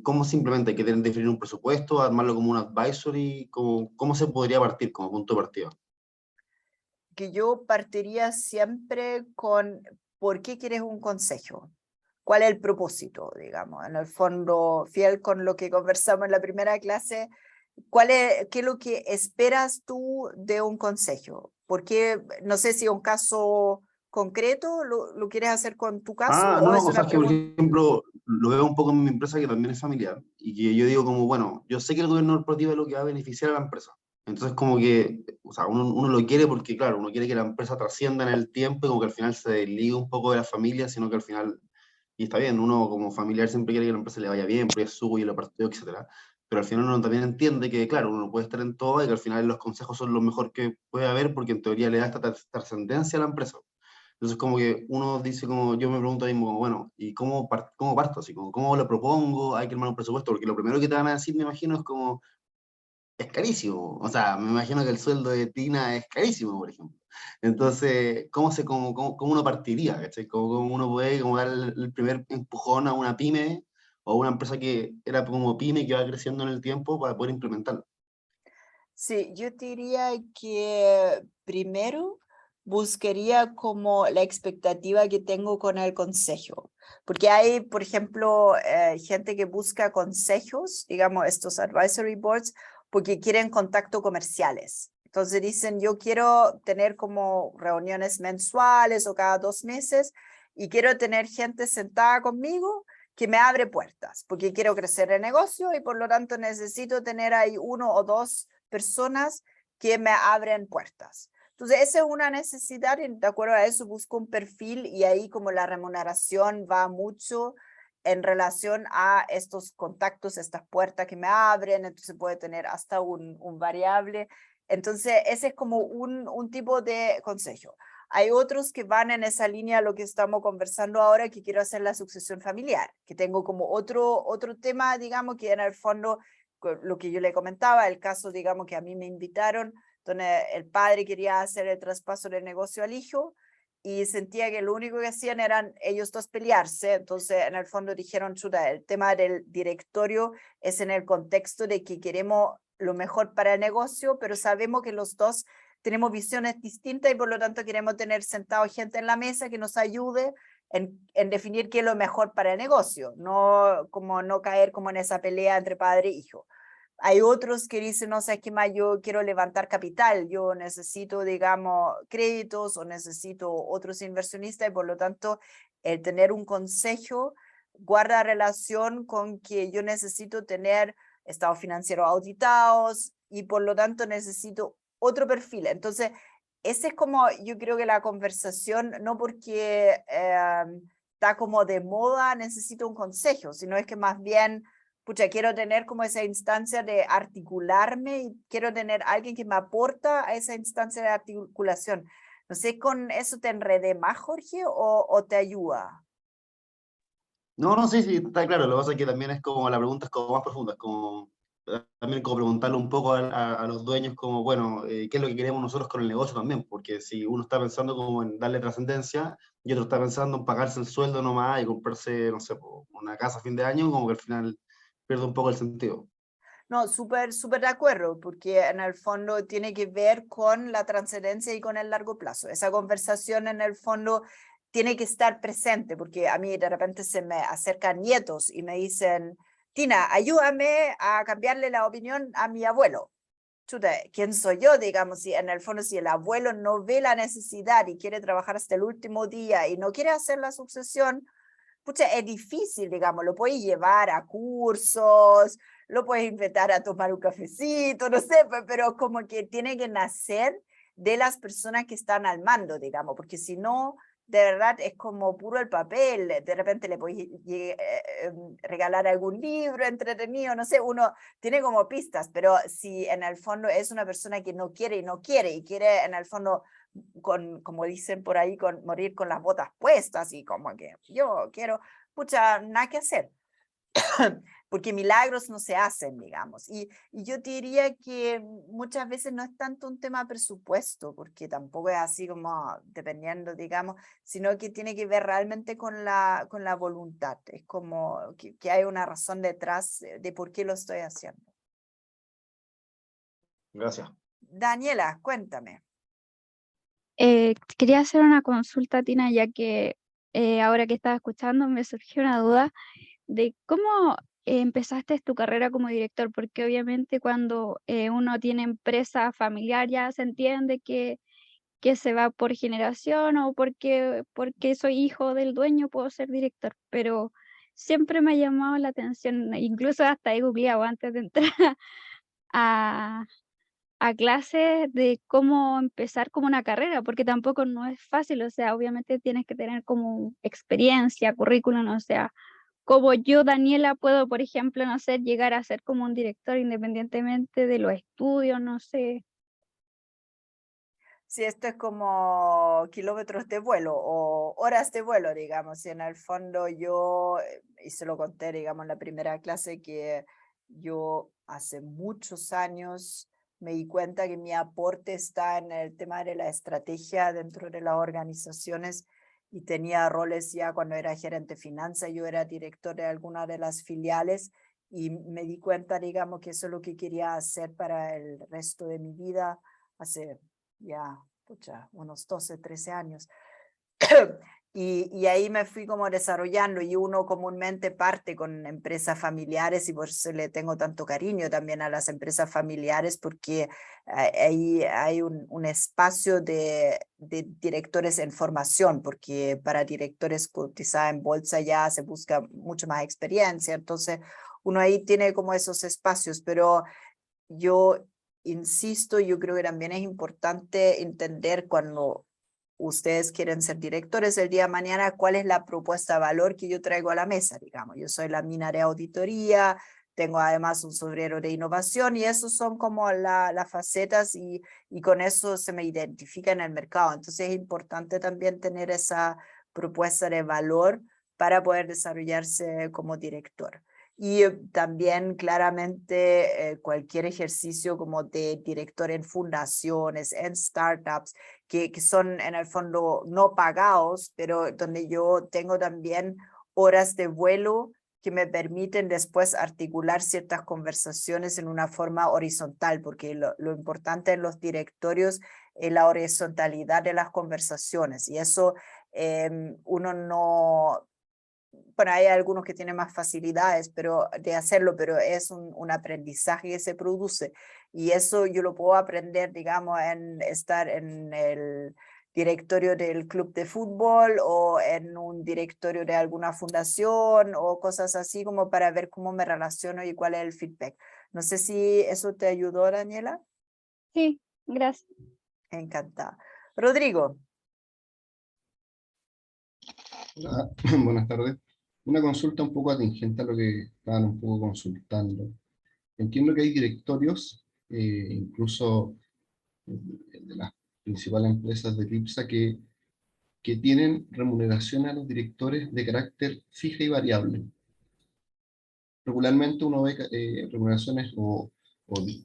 ¿cómo se implementa? Hay que definir un presupuesto, armarlo como un advisory, ¿cómo se podría partir como punto de partida? Que yo partiría siempre con ¿por qué quieres un consejo? ¿Cuál es el propósito, digamos? En el fondo, fiel con lo que conversamos en la primera clase, ¿qué es lo que esperas tú de un consejo? Porque no sé si un caso concreto lo quieres hacer con tu caso No, o es o sea, una es que por pregunta. ejemplo, lo veo un poco en mi empresa que también es familiar y que yo digo como, bueno, yo sé que el gobierno corporativo es lo que va a beneficiar a la empresa. Entonces como que, o sea, uno lo quiere porque, claro, uno quiere que la empresa trascienda en el tiempo y como que al final se desligue un poco de la familia, sino que al final y está bien, uno como familiar siempre quiere que la empresa le vaya bien, porque es suyo y lo partió, etcétera. Pero al final uno también entiende que, claro, uno no puede estar en todo y que al final los consejos son lo mejor que puede haber porque en teoría le da esta trascendencia a la empresa. Entonces como que uno dice como, yo me pregunto ahí mismo, como, bueno, ¿y cómo parto? Así como, ¿cómo lo propongo? Hay que armar un presupuesto, porque lo primero que te van a decir, me imagino, es como, es carísimo. O sea, me imagino que el sueldo de Tina es carísimo, por ejemplo. Entonces, ¿cómo uno partiría? ¿Cachai? ¿Cómo uno puede como dar el primer empujón a una pyme o a una empresa que era como pyme que va creciendo en el tiempo para poder implementarlo? Sí, yo diría que primero buscaría como la expectativa que tengo con el consejo, porque hay, por ejemplo, gente que busca consejos, digamos, estos advisory boards, porque quieren contacto comerciales. Entonces dicen, yo quiero tener como reuniones mensuales o cada 2 meses y quiero tener gente sentada conmigo que me abre puertas, porque quiero crecer el negocio y por lo tanto necesito tener ahí 1 o 2 personas que me abren puertas. Entonces, esa es una necesidad y de acuerdo a eso busco un perfil y ahí como la remuneración va mucho en relación a estos contactos, estas puertas que me abren, entonces puede tener hasta un variable. Entonces, ese es como un tipo de consejo. Hay otros que van en esa línea, lo que estamos conversando ahora, que quiero hacer la sucesión familiar, que tengo como otro tema, digamos, que en el fondo lo que yo le comentaba, el caso, digamos, que a mí me invitaron, donde el padre quería hacer el traspaso del negocio al hijo y sentía que lo único que hacían eran ellos dos pelearse, entonces en el fondo dijeron, chuta, el tema del directorio es en el contexto de que queremos lo mejor para el negocio, pero sabemos que los dos tenemos visiones distintas y por lo tanto queremos tener sentado gente en la mesa que nos ayude en definir qué es lo mejor para el negocio, no como no caer como en esa pelea entre padre e hijo. Hay otros que dicen, no sé qué más, yo quiero levantar capital, yo necesito, digamos, créditos o necesito otros inversionistas y por lo tanto el tener un consejo guarda relación con que yo necesito tener estados financieros auditados y por lo tanto necesito otro perfil. Entonces, ese es como, yo creo que la conversación, no porque está como de moda, necesito un consejo, sino es que más bien, pucha, quiero tener como esa instancia de articularme y quiero tener alguien que me aporta a esa instancia de articulación. No sé, ¿con eso te enredé más, Jorge, o te ayuda? No, no, sí, está claro. Lo que pasa es que también es como la pregunta es como más profunda, es como también como preguntarle un poco a los dueños como, bueno, ¿qué es lo que queremos nosotros con el negocio también? Porque si uno está pensando como en darle trascendencia y otro está pensando en pagarse el sueldo nomás y comprarse, no sé, una casa a fin de año, como que al final pierde un poco el sentido. No, súper de acuerdo, porque en el fondo tiene que ver con la trascendencia y con el largo plazo. Esa conversación en el fondo tiene que estar presente, porque a mí de repente se me acercan nietos y me dicen, Tina, ayúdame a cambiarle la opinión a mi abuelo. Chuta, ¿quién soy yo? Digamos, si en el fondo, si el abuelo no ve la necesidad y quiere trabajar hasta el último día y no quiere hacer la sucesión, pucha, es difícil, digamos, lo puedes llevar a cursos, lo puedes invitar a tomar un cafecito, no sé, pero como que tiene que nacer de las personas que están al mando, digamos, porque si no, de verdad es como puro el papel, de repente le puedes regalar algún libro entretenido, no sé, uno tiene como pistas, pero si en el fondo es una persona que no quiere y quiere en el fondo como dicen por ahí, con morir con las botas puestas y como que yo quiero, pucha, nada que hacer, porque milagros no se hacen, digamos. Y yo diría que muchas veces no es tanto un tema presupuesto, porque tampoco es así como dependiendo, digamos, sino que tiene que ver realmente con la voluntad. Es como que hay una razón detrás de por qué lo estoy haciendo. Gracias. Daniela, cuéntame. Quería hacer una consulta, Tina, ya que ahora que estaba escuchando me surgió una duda de cómo empezaste tu carrera como director, porque obviamente cuando uno tiene empresa familiar ya se entiende que se va por generación o porque soy hijo del dueño puedo ser director, pero siempre me ha llamado la atención, incluso hasta he googleado antes de entrar a, a clases de cómo empezar como una carrera, porque tampoco no es fácil, o sea, obviamente tienes que tener como experiencia, currículum, o sea, como yo, Daniela, puedo, por ejemplo, no sé, llegar a ser como un director independientemente de los estudios, no sé. Sí, esto es como kilómetros de vuelo o horas de vuelo, digamos. Y en el fondo yo, y se lo conté, digamos, en la primera clase, que yo hace muchos años me di cuenta que mi aporte está en el tema de la estrategia dentro de las organizaciones y tenía roles ya cuando era gerente de finanzas, yo era director de alguna de las filiales y me di cuenta, digamos, que eso es lo que quería hacer para el resto de mi vida hace ya, pucha, unos 12, 13 años. Y ahí me fui como desarrollando y uno comúnmente parte con empresas familiares y por eso le tengo tanto cariño también a las empresas familiares porque ahí hay un espacio de directores en formación porque para directores cotizados en bolsa ya se busca mucho más experiencia, entonces uno ahí tiene como esos espacios, pero yo insisto, yo creo que también es importante entender cuando ustedes quieren ser directores el día de mañana, cuál es la propuesta de valor que yo traigo a la mesa, digamos. Yo soy la mina de auditoría, tengo además un sombrero de innovación y esos son como las facetas y con eso se me identifica en el mercado. Entonces es importante también tener esa propuesta de valor para poder desarrollarse como director. Y también claramente cualquier ejercicio como de director en fundaciones, en startups, que son en el fondo no pagados, pero donde yo tengo también horas de vuelo que me permiten después articular ciertas conversaciones en una forma horizontal, porque lo importante en los directorios es la horizontalidad de las conversaciones y eso uno no... Bueno, hay algunos que tienen más facilidades de hacerlo, pero es un aprendizaje que se produce. Y eso yo lo puedo aprender, digamos, en estar en el directorio del club de fútbol o en un directorio de alguna fundación o cosas así como para ver cómo me relaciono y cuál es el feedback. No sé si eso te ayudó, Daniela. Sí, gracias. Encantada. Rodrigo. Hola, buenas tardes. Una consulta un poco atingente a lo que estaban un poco consultando. Entiendo que hay directorios, incluso de las principales empresas de TIPSA, que tienen remuneración a los directores de carácter fija y variable. Regularmente uno ve remuneraciones o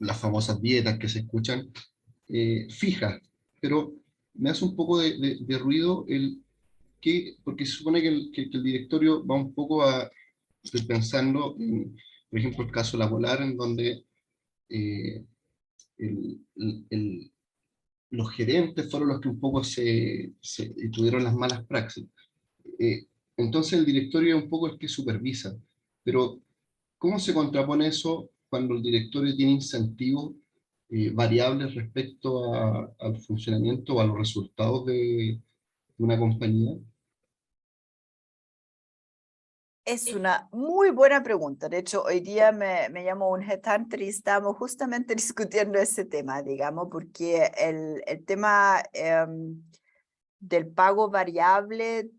las famosas dietas que se escuchan fijas, pero me hace un poco de ruido porque se supone que el directorio va un poco estoy pensando en, por ejemplo, el caso La Polar, en donde eh, el- el- los gerentes fueron los que un poco tuvieron las malas praxis. Eh, entonces el directorio es un poco el que supervisa, pero ¿cómo se contrapone eso cuando el directorio tiene incentivos variables respecto al funcionamiento o a los resultados de una compañía? Es una muy buena pregunta. De hecho, hoy día me llamó un headhunter y estamos justamente discutiendo ese tema, digamos, porque el tema del pago variable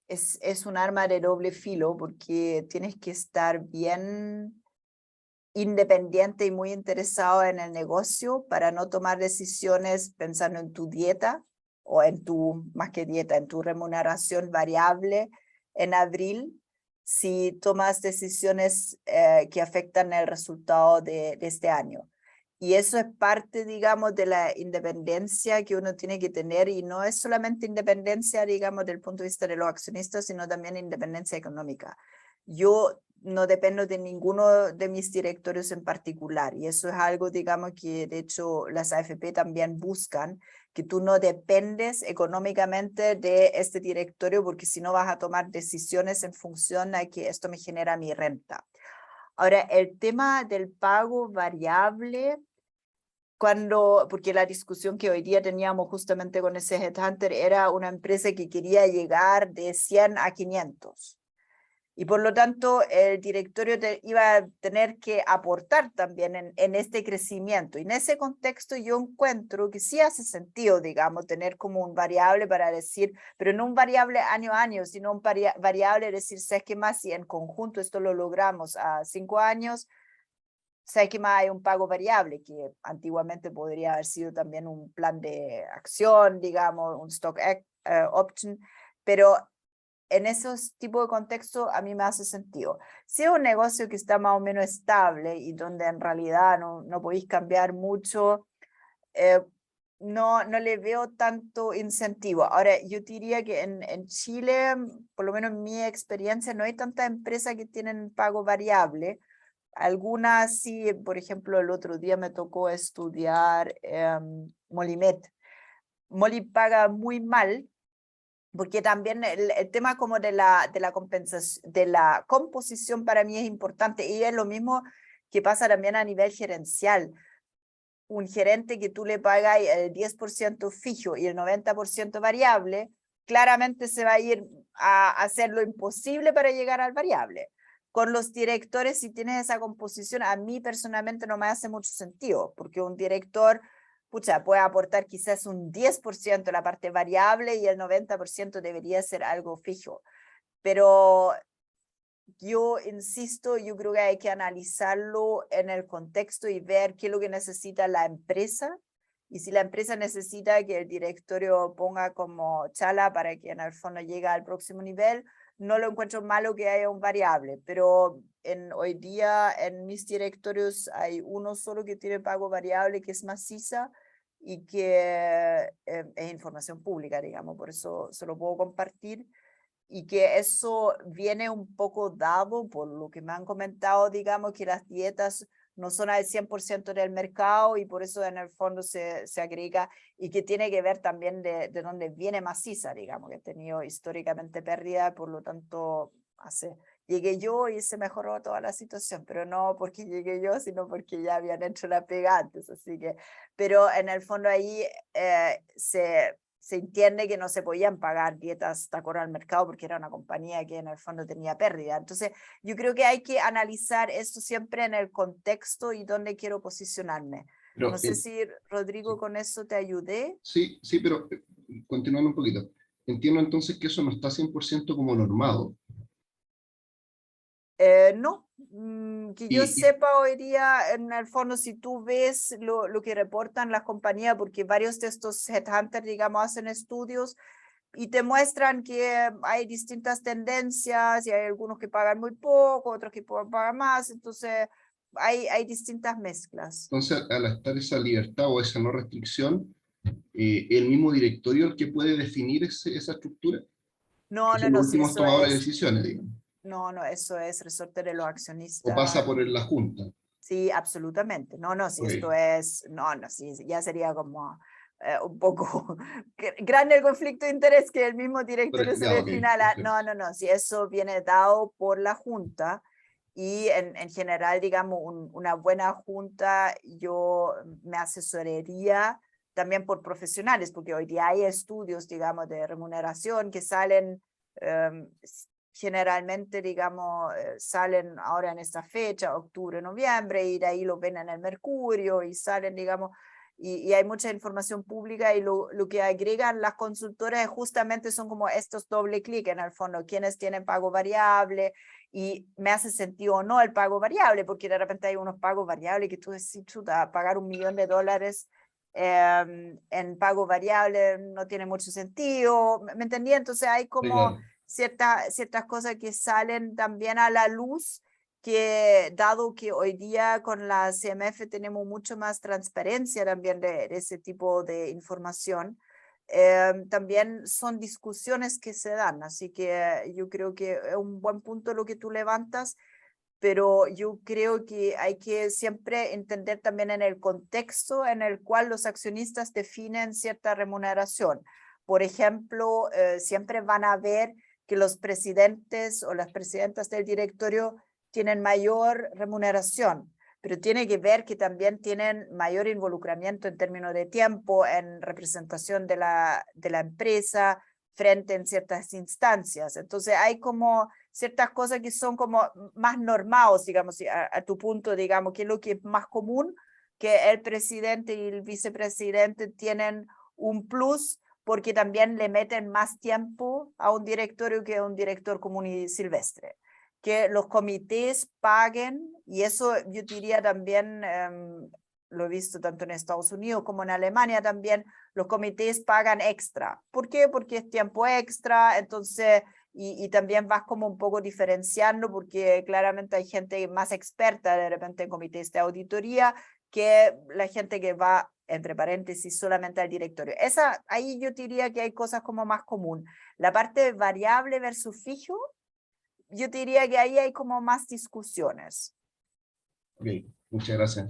es un arma de doble filo porque tienes que estar bien independiente y muy interesado en el negocio para no tomar decisiones pensando en tu dieta o más que dieta, en tu remuneración variable en abril, si tomas decisiones que afectan el resultado de este año. Y eso es parte, digamos, de la independencia que uno tiene que tener y no es solamente independencia, digamos, del punto de vista de los accionistas, sino también independencia económica. Yo no dependo de ninguno de mis directorios en particular y eso es algo, digamos, que de hecho las AFP también buscan, que tú no dependes económicamente de este directorio porque si no vas a tomar decisiones en función a que esto me genera mi renta. Ahora, el tema del pago variable, porque la discusión que hoy día teníamos justamente con ese headhunter era una empresa que quería llegar de 100 a 500. Y por lo tanto, el directorio iba a tener que aportar también en este crecimiento. Y en ese contexto yo encuentro que sí hace sentido, digamos, tener como un variable para decir, pero no un variable año a año, sino un variable decir, ¿sabes qué más? Si en conjunto esto lo logramos a 5 años, ¿sabes qué más? Hay un pago variable, que antiguamente podría haber sido también un plan de acción, digamos, un stock option, pero en esos tipos de contextos a mí me hace sentido. Si es un negocio que está más o menos estable y donde en realidad no podéis cambiar mucho, no le veo tanto incentivo. Ahora, yo diría que en Chile, por lo menos en mi experiencia, no hay tantas empresas que tienen pago variable. Algunas sí, por ejemplo, el otro día me tocó estudiar Molimet. Moli paga muy mal, porque también el tema como de la compensación, de la composición para mí es importante, y es lo mismo que pasa también a nivel gerencial. Un gerente que tú le pagas el 10% fijo y el 90% variable, claramente se va a ir a hacer lo imposible para llegar al variable. Con los directores, si tienes esa composición, a mí personalmente no me hace mucho sentido, porque un director puede aportar quizás un 10% la parte variable y el 90% debería ser algo fijo. Pero yo insisto, yo creo que hay que analizarlo en el contexto y ver qué es lo que necesita la empresa. Y si la empresa necesita que el directorio ponga como chala para que en el fondo llegue al próximo nivel, no lo encuentro malo que haya un variable. Pero hoy día en mis directorios hay uno solo que tiene pago variable, que es Maciza, y que es información pública, digamos, por eso se lo puedo compartir. Y que eso viene un poco dado por lo que me han comentado, digamos, que las dietas no son al 100% del mercado y por eso en el fondo se agrega, y que tiene que ver también de dónde viene Maciza, digamos, que ha tenido históricamente pérdida, por lo tanto llegué yo y se mejoró toda la situación, pero no porque llegué yo, sino porque ya habían hecho la pega antes, así que, pero en el fondo ahí se entiende que no se podían pagar dietas de acuerdo al mercado porque era una compañía que en el fondo tenía pérdida. Entonces, yo creo que hay que analizar esto siempre en el contexto y dónde quiero posicionarme. Pero, no sé si, Rodrigo, sí. con eso te ayudé. Sí, sí, pero continuando un poquito. Entiendo entonces que eso no está 100% como normado. No, que yo sepa hoy día, en el fondo, si tú ves lo que reportan las compañías, porque varios de estos headhunters, digamos, hacen estudios y te muestran que hay distintas tendencias y hay algunos que pagan muy poco, otros que pagan más, entonces hay distintas mezclas. Entonces, al estar esa libertad o esa no restricción, el mismo directorio el que puede definir esa estructura, No, que son los si últimos eso tomadores de es, decisiones, digamos. no, eso es resorte de los O accionistas. pasa por la junta. Sí, absolutamente. Si Ok. esto es, sí, ya sería como un poco grande el conflicto de interés que el mismo directorio se Ya, ok, defina. perfecto. Si eso viene dado por la junta y en general, digamos, una buena junta, yo me asesoraría también por profesionales, porque hoy día hay estudios, digamos, de remuneración que salen generalmente, digamos, salen ahora en esta fecha, octubre, noviembre, y de ahí lo ven en el Mercurio y salen, digamos, y hay mucha información pública, y lo que agregan las consultoras justamente son como estos doble clic en el fondo, quienes tienen pago variable, y me hace sentido o no el pago variable, porque de repente hay unos pagos variables que tú decís, chuta, pagar $1 millón en pago variable no tiene mucho sentido, ¿me entendí? Entonces hay como Claro. ciertas cosas que salen también a la luz, que dado que hoy día con la CMF tenemos mucho más transparencia también de ese tipo de información, también son discusiones que se dan, así que yo creo que es un buen punto lo que tú levantas, pero yo creo que hay que siempre entender también en el contexto en el cual los accionistas definen cierta remuneración. Por ejemplo, siempre van a ver que los presidentes o las presidentas del directorio tienen mayor remuneración, pero tiene que ver que también tienen mayor involucramiento en términos de tiempo, en representación de la empresa, frente en ciertas instancias. Entonces hay como ciertas cosas que son como más normados, digamos, a tu punto, digamos, que es lo que es más común, que el presidente y el vicepresidente tienen un plus porque también le meten más tiempo a un directorio que a un director común y silvestre. Que los comités paguen, y eso yo diría también, lo he visto tanto en Estados Unidos como en Alemania también, los comités pagan extra. ¿Por qué? Porque es tiempo extra, entonces, y también vas como un poco diferenciando, porque claramente hay gente más experta de repente en comités de auditoría, que la gente que va, entre paréntesis, solamente al directorio. Ahí yo diría que hay cosas como más común. La parte variable versus fijo, yo diría que ahí hay como más discusiones. Ok, muchas gracias.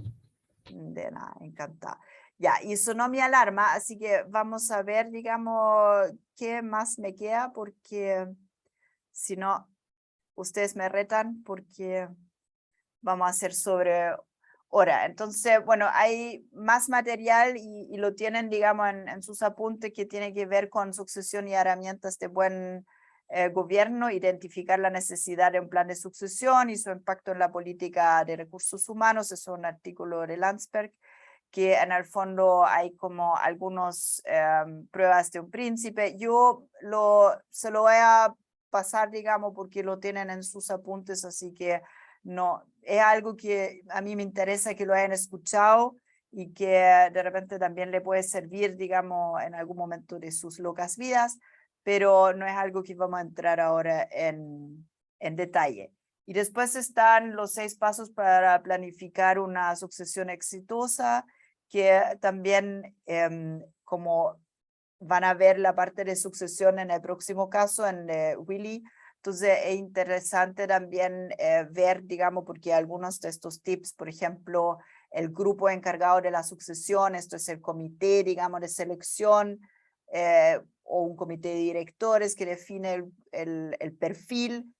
De nada, encantada. Ya, y sonó mi alarma, así que vamos a ver, digamos, qué más me queda, porque si no, ustedes me retan, porque vamos a hacer sobre hora. Entonces, bueno, hay más material y lo tienen, digamos, en sus apuntes, que tiene que ver con sucesión y herramientas de buen gobierno, identificar la necesidad de un plan de sucesión y su impacto en la política de recursos humanos. Es un artículo de Landsberg, que en el fondo hay como algunas pruebas de un príncipe. Yo se lo voy a pasar, digamos, porque lo tienen en sus apuntes, así que no, es algo que a mí me interesa que lo hayan escuchado y que de repente también le puede servir, digamos, en algún momento de sus locas vidas, pero no es algo que vamos a entrar ahora en detalle. Y después están los 6 pasos para planificar una sucesión exitosa, que también como van a ver la parte de sucesión en el próximo caso, en Willy. Entonces es interesante también ver, digamos, porque algunos de estos tips, por ejemplo, el grupo encargado de la sucesión, esto es el comité, digamos, de selección, o un comité de directores que define el perfil.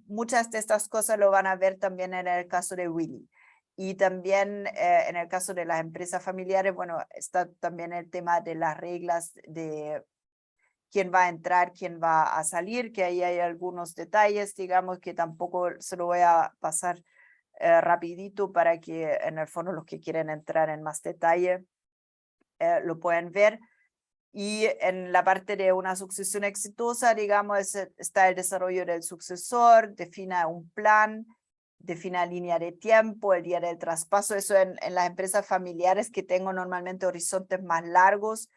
Muchas de estas cosas lo van a ver también en el caso de Willy. Y también en el caso de las empresas familiares, bueno, está también el tema de las reglas de quién va a entrar, quién va a salir, que ahí hay algunos detalles, digamos, que tampoco se lo voy a pasar rapidito, para que en el fondo los que quieren entrar en más detalle lo pueden ver. Y en la parte de una sucesión exitosa, digamos, está el desarrollo del sucesor, defina un plan, defina línea de tiempo, el día del traspaso. Eso en las empresas familiares que tengo normalmente horizontes más largos,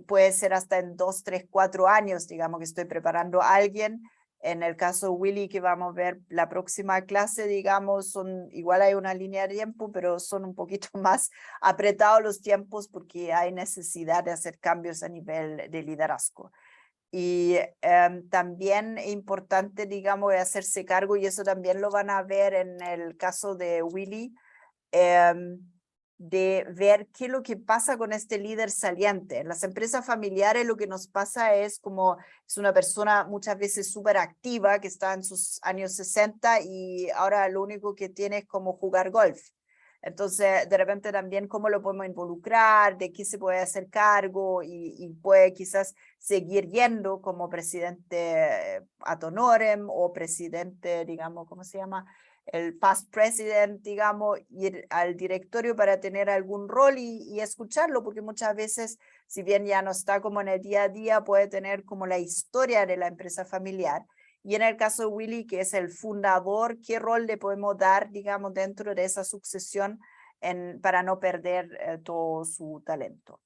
puede ser hasta en 2, 3, 4 años, digamos, que estoy preparando a alguien. En el caso Willy, que vamos a ver la próxima clase, digamos, igual hay una línea de tiempo, pero son un poquito más apretados los tiempos porque hay necesidad de hacer cambios a nivel de liderazgo. Y también es importante, digamos, de hacerse cargo, y eso también lo van a ver en el caso de Willy, de ver qué es lo que pasa con este líder saliente. En las empresas familiares lo que nos pasa es como es una persona muchas veces súper activa que está en sus años 60 y ahora lo único que tiene es como jugar golf. Entonces, de repente también cómo lo podemos involucrar, de qué se puede hacer cargo y puede quizás seguir yendo como presidente ad honorem o presidente, digamos, ¿cómo se llama? El past president, digamos, ir al directorio para tener algún rol y escucharlo, porque muchas veces, si bien ya no está como en el día a día, puede tener como la historia de la empresa familiar. Y en el caso de Willy, que es el fundador, ¿qué rol le podemos dar, digamos, dentro de esa sucesión para no perder todo su talento?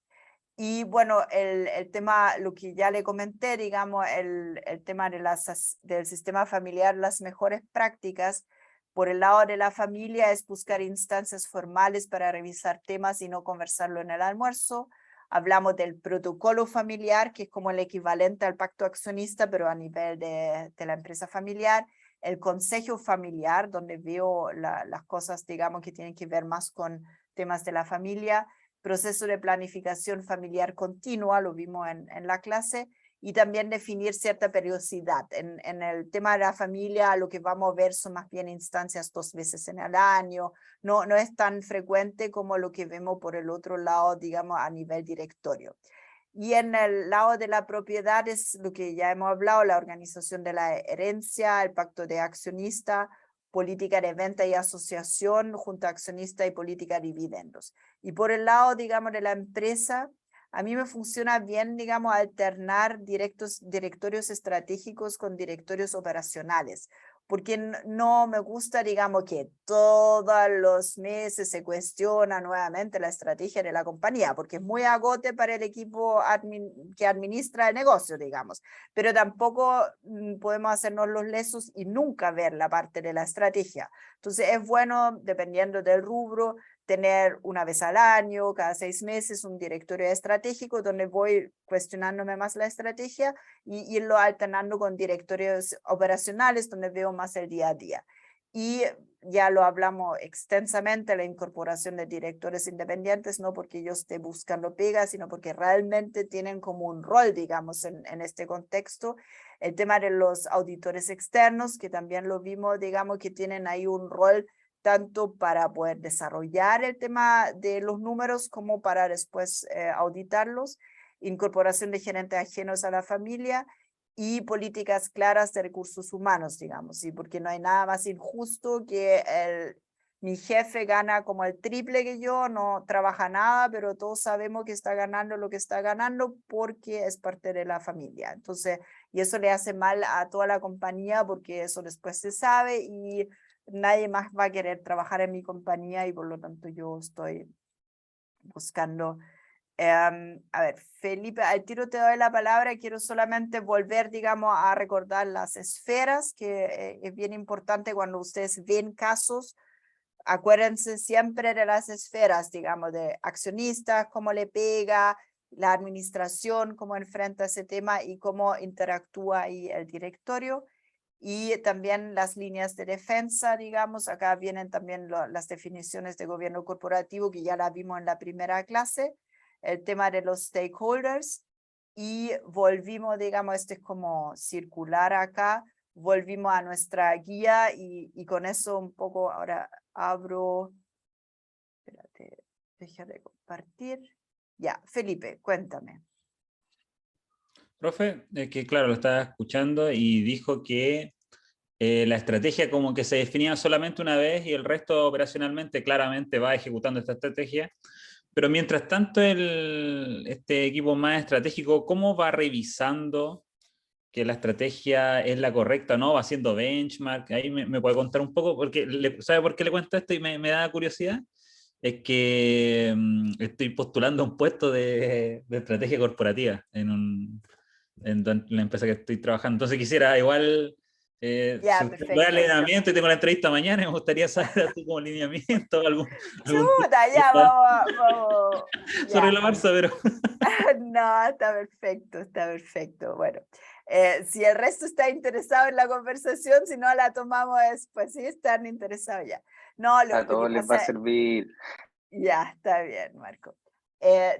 Y bueno, el tema, lo que ya le comenté, digamos, el tema del sistema familiar, las mejores prácticas por el lado de la familia es buscar instancias formales para revisar temas y no conversarlo en el almuerzo. Hablamos del protocolo familiar, que es como el equivalente al pacto accionista, pero a nivel de la empresa familiar. El consejo familiar, donde veo las cosas, digamos, que tienen que ver más con temas de la familia. Proceso de planificación familiar continua, lo vimos en la clase. Y también definir cierta periodicidad. En el tema de la familia, lo que vamos a ver son más bien instancias 2 veces en el año. No es tan frecuente como lo que vemos por el otro lado, digamos, a nivel directorio. Y en el lado de la propiedad es lo que ya hemos hablado, la organización de la herencia, el pacto de accionista, política de venta y asociación, junta accionista y política de dividendos. Y por el lado, digamos, de la empresa, a mí me funciona bien, digamos, alternar directorios estratégicos con directorios operacionales, porque no me gusta, digamos, que todos los meses se cuestiona nuevamente la estrategia de la compañía, porque es muy agote para el equipo que administra el negocio, digamos, pero tampoco podemos hacernos los lesos y nunca ver la parte de la estrategia. Entonces es bueno, dependiendo del rubro, tener una vez al año, cada 6 meses, un directorio estratégico donde voy cuestionándome más la estrategia y irlo alternando con directorios operacionales donde veo más el día a día. Y ya lo hablamos extensamente, la incorporación de directores independientes, no porque yo esté buscando pegas, sino porque realmente tienen como un rol, digamos, en este contexto. El tema de los auditores externos, que también lo vimos, digamos, que tienen ahí un rol tanto para poder desarrollar el tema de los números como para después auditarlos, incorporación de gerentes ajenos a la familia y políticas claras de recursos humanos, digamos, ¿sí? Porque no hay nada más injusto que mi jefe gana como el triple que yo, no trabaja nada, pero todos sabemos que está ganando lo que está ganando porque es parte de la familia. Entonces, y eso le hace mal a toda la compañía porque eso después se sabe y nadie más va a querer trabajar en mi compañía y por lo tanto yo estoy buscando. A ver, Felipe, al tiro te doy la palabra. Quiero solamente volver, digamos, a recordar las esferas, que es bien importante cuando ustedes ven casos. Acuérdense siempre de las esferas, digamos, de accionistas, cómo le pega, la administración, cómo enfrenta ese tema y cómo interactúa ahí el directorio. Y también las líneas de defensa, digamos, acá vienen también las definiciones de gobierno corporativo que ya la vimos en la primera clase, el tema de los stakeholders y volvimos, digamos, este es como circular acá, volvimos a nuestra guía y con eso un poco ahora abro, espérate, deja de compartir. Ya, Felipe, cuéntame. Profe, que claro, lo estaba escuchando y dijo que la estrategia como que se definía solamente una vez y el resto operacionalmente claramente va ejecutando esta estrategia. Pero mientras tanto, este equipo más estratégico, ¿cómo va revisando que la estrategia es la correcta o no? ¿Va haciendo benchmark? Ahí me puede contar un poco, porque ¿sabe por qué le cuento esto y me da curiosidad? Es que estoy postulando un puesto de estrategia corporativa en la empresa que estoy trabajando. Entonces quisiera igual, Ya, si usted perfecto. da el lineamiento y tengo la entrevista mañana, me gustaría saber así como lineamiento, algún Chuta, ya, vamos. sobre Ya. la marcha, pero... No, está perfecto, está perfecto. Bueno, si el resto está interesado en la conversación, si no la tomamos después, sí están interesados ya. No, lo A que todos les va a pasa, servir. ya, está bien, Marco.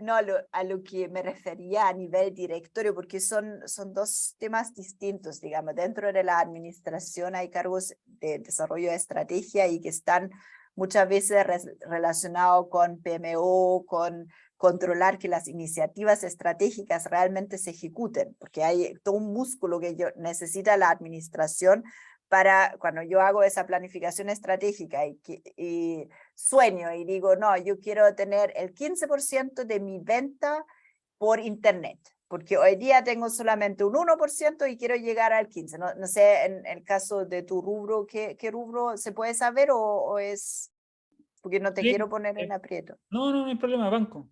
No, a lo que me refería a nivel directorio, porque son dos temas distintos, digamos. Dentro de la administración hay cargos de desarrollo de estrategia y que están muchas veces relacionados con PMO, con controlar que las iniciativas estratégicas realmente se ejecuten, porque hay todo un músculo que necesita la administración para cuando yo hago esa planificación estratégica y sueño y digo, no, yo quiero tener el 15% de mi venta por internet, porque hoy día tengo solamente un 1% y quiero llegar al 15%. No sé, en el caso de tu rubro, ¿qué rubro se puede saber o es? Porque no te Sí, quiero poner en aprieto. no hay problema, banco.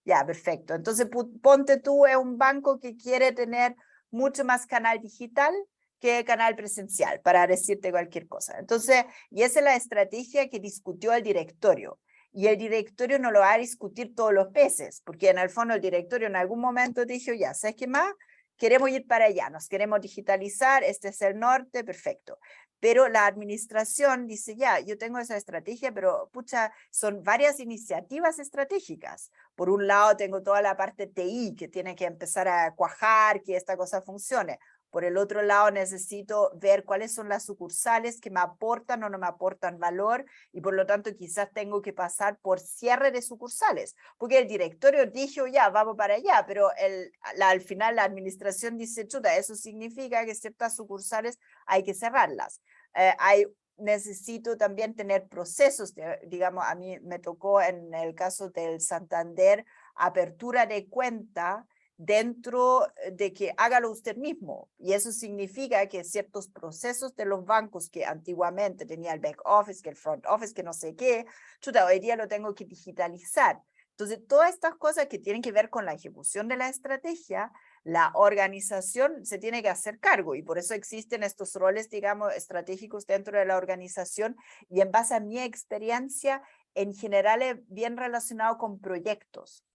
Ya, perfecto. Entonces, ponte tú en un banco que quiere tener mucho más canal digital que canal presencial, para decirte cualquier cosa. Entonces, y esa es la estrategia que discutió el directorio. Y el directorio no lo va a discutir todos los meses, porque en el fondo el directorio en algún momento dijo, ya, ¿sabes qué más? Queremos ir para allá, nos queremos digitalizar, este es el norte, perfecto. Pero la administración dice, ya, yo tengo esa estrategia, pero pucha, son varias iniciativas estratégicas. Por un lado tengo toda la parte TI que tiene que empezar a cuajar, que esta cosa funcione. Por el otro lado, necesito ver cuáles son las sucursales que me aportan o no me aportan valor y por lo tanto quizás tengo que pasar por cierre de sucursales, porque el directorio dijo ya, vamos para allá, pero al final la administración dice, chuta, eso significa que ciertas sucursales hay que cerrarlas. Necesito también tener procesos, digamos, a mí me tocó en el caso del Santander, apertura de cuenta, dentro de que hágalo usted mismo. Y eso significa que ciertos procesos de los bancos que antiguamente tenía el back office, que el front office, que no sé qué, chuta, hoy día lo tengo que digitalizar. Entonces, todas estas cosas que tienen que ver con la ejecución de la estrategia, la organización se tiene que hacer cargo y por eso existen estos roles, digamos, estratégicos dentro de la organización y en base a mi experiencia, en general es bien relacionado con proyectos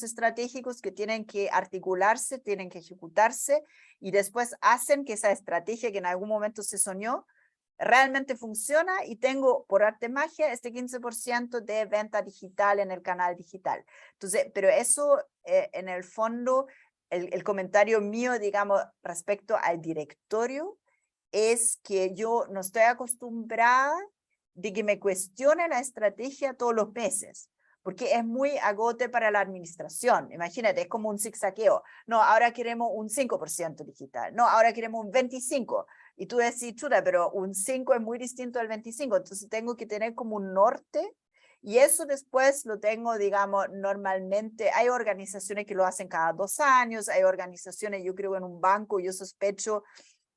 estratégicos que tienen que articularse, tienen que ejecutarse y después hacen que esa estrategia que en algún momento se soñó realmente funciona y tengo por arte de magia este 15% de venta digital en el canal digital. Entonces, pero eso en el fondo, el comentario mío, digamos, respecto al directorio es que yo no estoy acostumbrada de que me cuestione la estrategia todos los meses, porque es muy agote para la administración. Imagínate, es como un zigzagueo. No, ahora queremos un 5% digital. No, ahora queremos un 25%. Y tú decís, chuta, pero un 5 es muy distinto al 25. Entonces tengo que tener como un norte. Y eso después lo tengo, digamos, normalmente. Hay organizaciones que lo hacen cada 2 años. Hay organizaciones, yo creo en un banco, yo sospecho,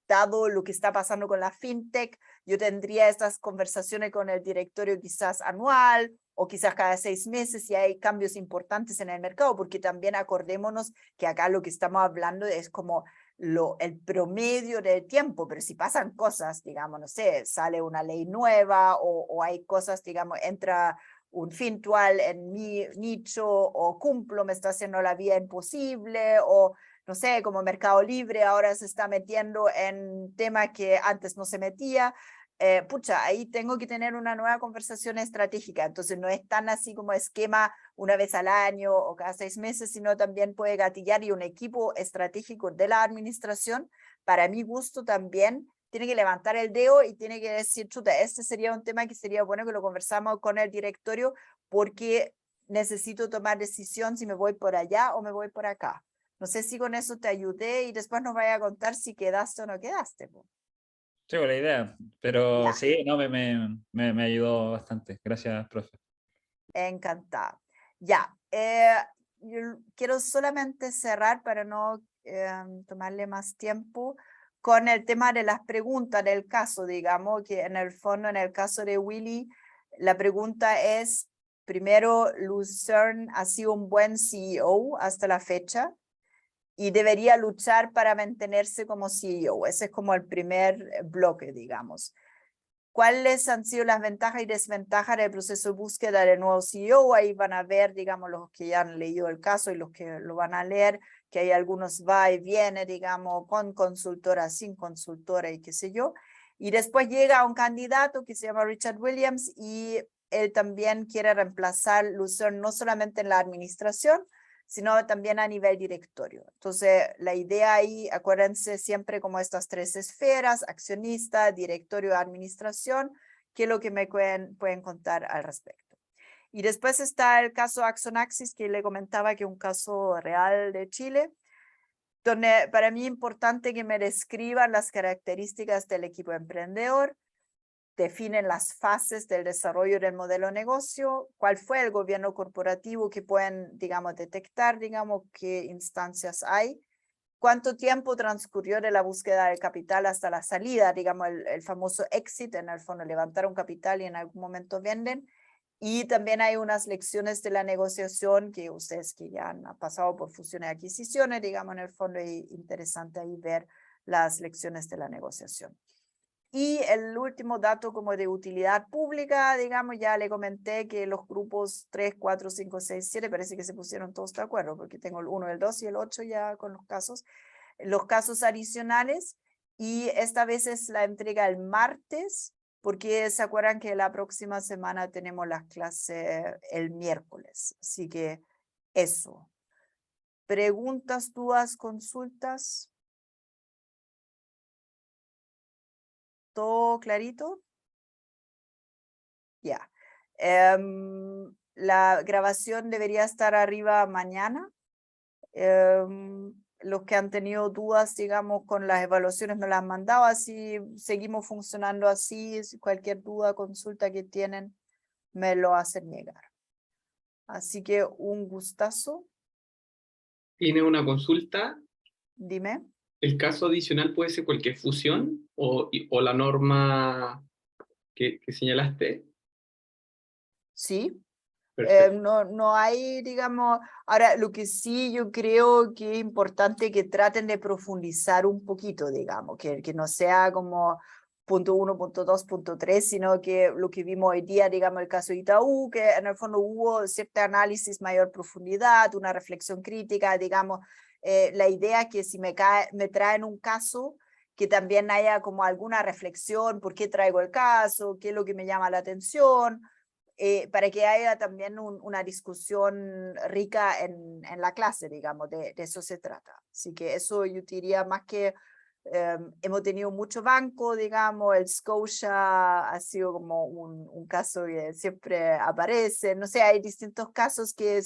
dado lo que está pasando con la fintech, yo tendría estas conversaciones con el directorio quizás anual o quizás cada 6 meses si hay cambios importantes en el mercado, porque también acordémonos que acá lo que estamos hablando es como el promedio del tiempo, pero si pasan cosas, digamos, no sé, sale una ley nueva o hay cosas, digamos, entra un fintual en mi nicho o Cumplo me está haciendo la vida imposible o no sé, como Mercado Libre ahora se está metiendo en temas que antes no se metía, pucha, ahí tengo que tener una nueva conversación estratégica, entonces no es tan así como esquema una vez al año o cada 6 meses, sino también puede gatillar y un equipo estratégico de la administración, para mi gusto también, tiene que levantar el dedo y tiene que decir, chuta, este sería un tema que sería bueno que lo conversamos con el directorio porque necesito tomar decisión si me voy por allá o me voy por acá. No sé si con eso te ayudé y después nos vaya a contar si quedaste o no quedaste. Sí, buena idea, pero Ya. sí, no, me ayudó bastante. Gracias, profe. Encantada. Ya, yo quiero solamente cerrar para no tomarle más tiempo con el tema de las preguntas del caso, digamos, que en el fondo, en el caso de Willy, la pregunta es, primero, Lucerne ha sido un buen CEO hasta la fecha y debería luchar para mantenerse como CEO. Ese es como el primer bloque, digamos. ¿Cuáles han sido las ventajas y desventajas del proceso de búsqueda del nuevo CEO? Ahí van a ver, digamos, los que ya han leído el caso y los que lo van a leer, que hay algunos va y viene, digamos, con consultora, sin consultora y qué sé yo. Y después llega un candidato que se llama Richard Williams y él también quiere reemplazar Lucerne no solamente en la administración, sino también a nivel directorio. Entonces, la idea ahí, acuérdense siempre como estas 3 esferas, accionista, directorio, administración, que es lo que me pueden contar al respecto. Y después está el caso Axonaxis, que le comentaba que es un caso real de Chile, donde para mí es importante que me describan las características del equipo emprendedor, definen las fases del desarrollo del modelo de negocio, cuál fue el gobierno corporativo que pueden, digamos, detectar, digamos, qué instancias hay, cuánto tiempo transcurrió de la búsqueda del capital hasta la salida, digamos, el famoso exit, en el fondo levantar un capital y en algún momento venden, y también hay unas lecciones de la negociación que ustedes que ya han pasado por fusiones y adquisiciones, digamos, en el fondo es interesante ahí ver las lecciones de la negociación. Y el último dato como de utilidad pública, digamos, ya le comenté que los grupos 3, 4, 5, 6, 7, parece que se pusieron todos de acuerdo, porque tengo el 1, el 2 y el 8 ya con los casos adicionales, y esta vez es la entrega el martes, porque se acuerdan que la próxima semana tenemos las clases el miércoles, así que eso. ¿Preguntas, dudas, consultas? ¿Todo clarito? Ya. La grabación debería estar arriba mañana. Los que han tenido dudas, digamos, con las evaluaciones me las han mandado, así seguimos funcionando así. Si cualquier duda, consulta que tienen, me lo hacen llegar. Así que un gustazo. ¿Tiene una consulta? Dime. ¿El caso adicional puede ser cualquier fusión o la norma que señalaste? Sí. Perfecto. No hay, digamos, ahora lo que sí yo creo que es importante que traten de profundizar un poquito, digamos, que no sea como punto 1, punto 2, punto 3, sino que lo que vimos hoy día, digamos, el caso de Itaú, que en el fondo hubo cierto análisis, mayor profundidad, una reflexión crítica, digamos, la idea que si me traen un caso, que también haya como alguna reflexión, por qué traigo el caso, qué es lo que me llama la atención, para que haya también una discusión rica en la clase, digamos, de eso se trata. Así que eso yo diría más que hemos tenido mucho banco, digamos, el Scotia ha sido como un caso que siempre aparece, no sé, hay distintos casos que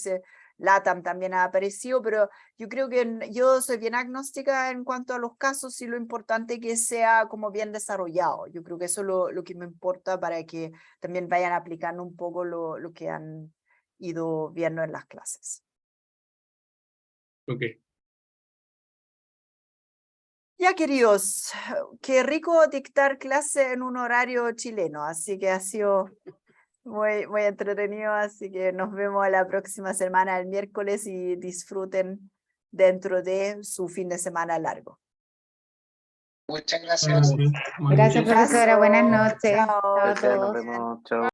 LATAM también ha aparecido, pero yo creo que yo soy bien agnóstica en cuanto a los casos y lo importante es que sea como bien desarrollado. Yo creo que eso es lo que me importa para que también vayan aplicando un poco lo que han ido viendo en las clases. Ok. Ya, queridos, qué rico dictar clase en un horario chileno, así que ha sido muy entretenido, así que nos vemos la próxima semana, el miércoles, y disfruten dentro de su fin de semana largo. Muchas gracias. Gracias, profesora. Buenas noches. Chao. Chao a todos. Nos vemos. Chao.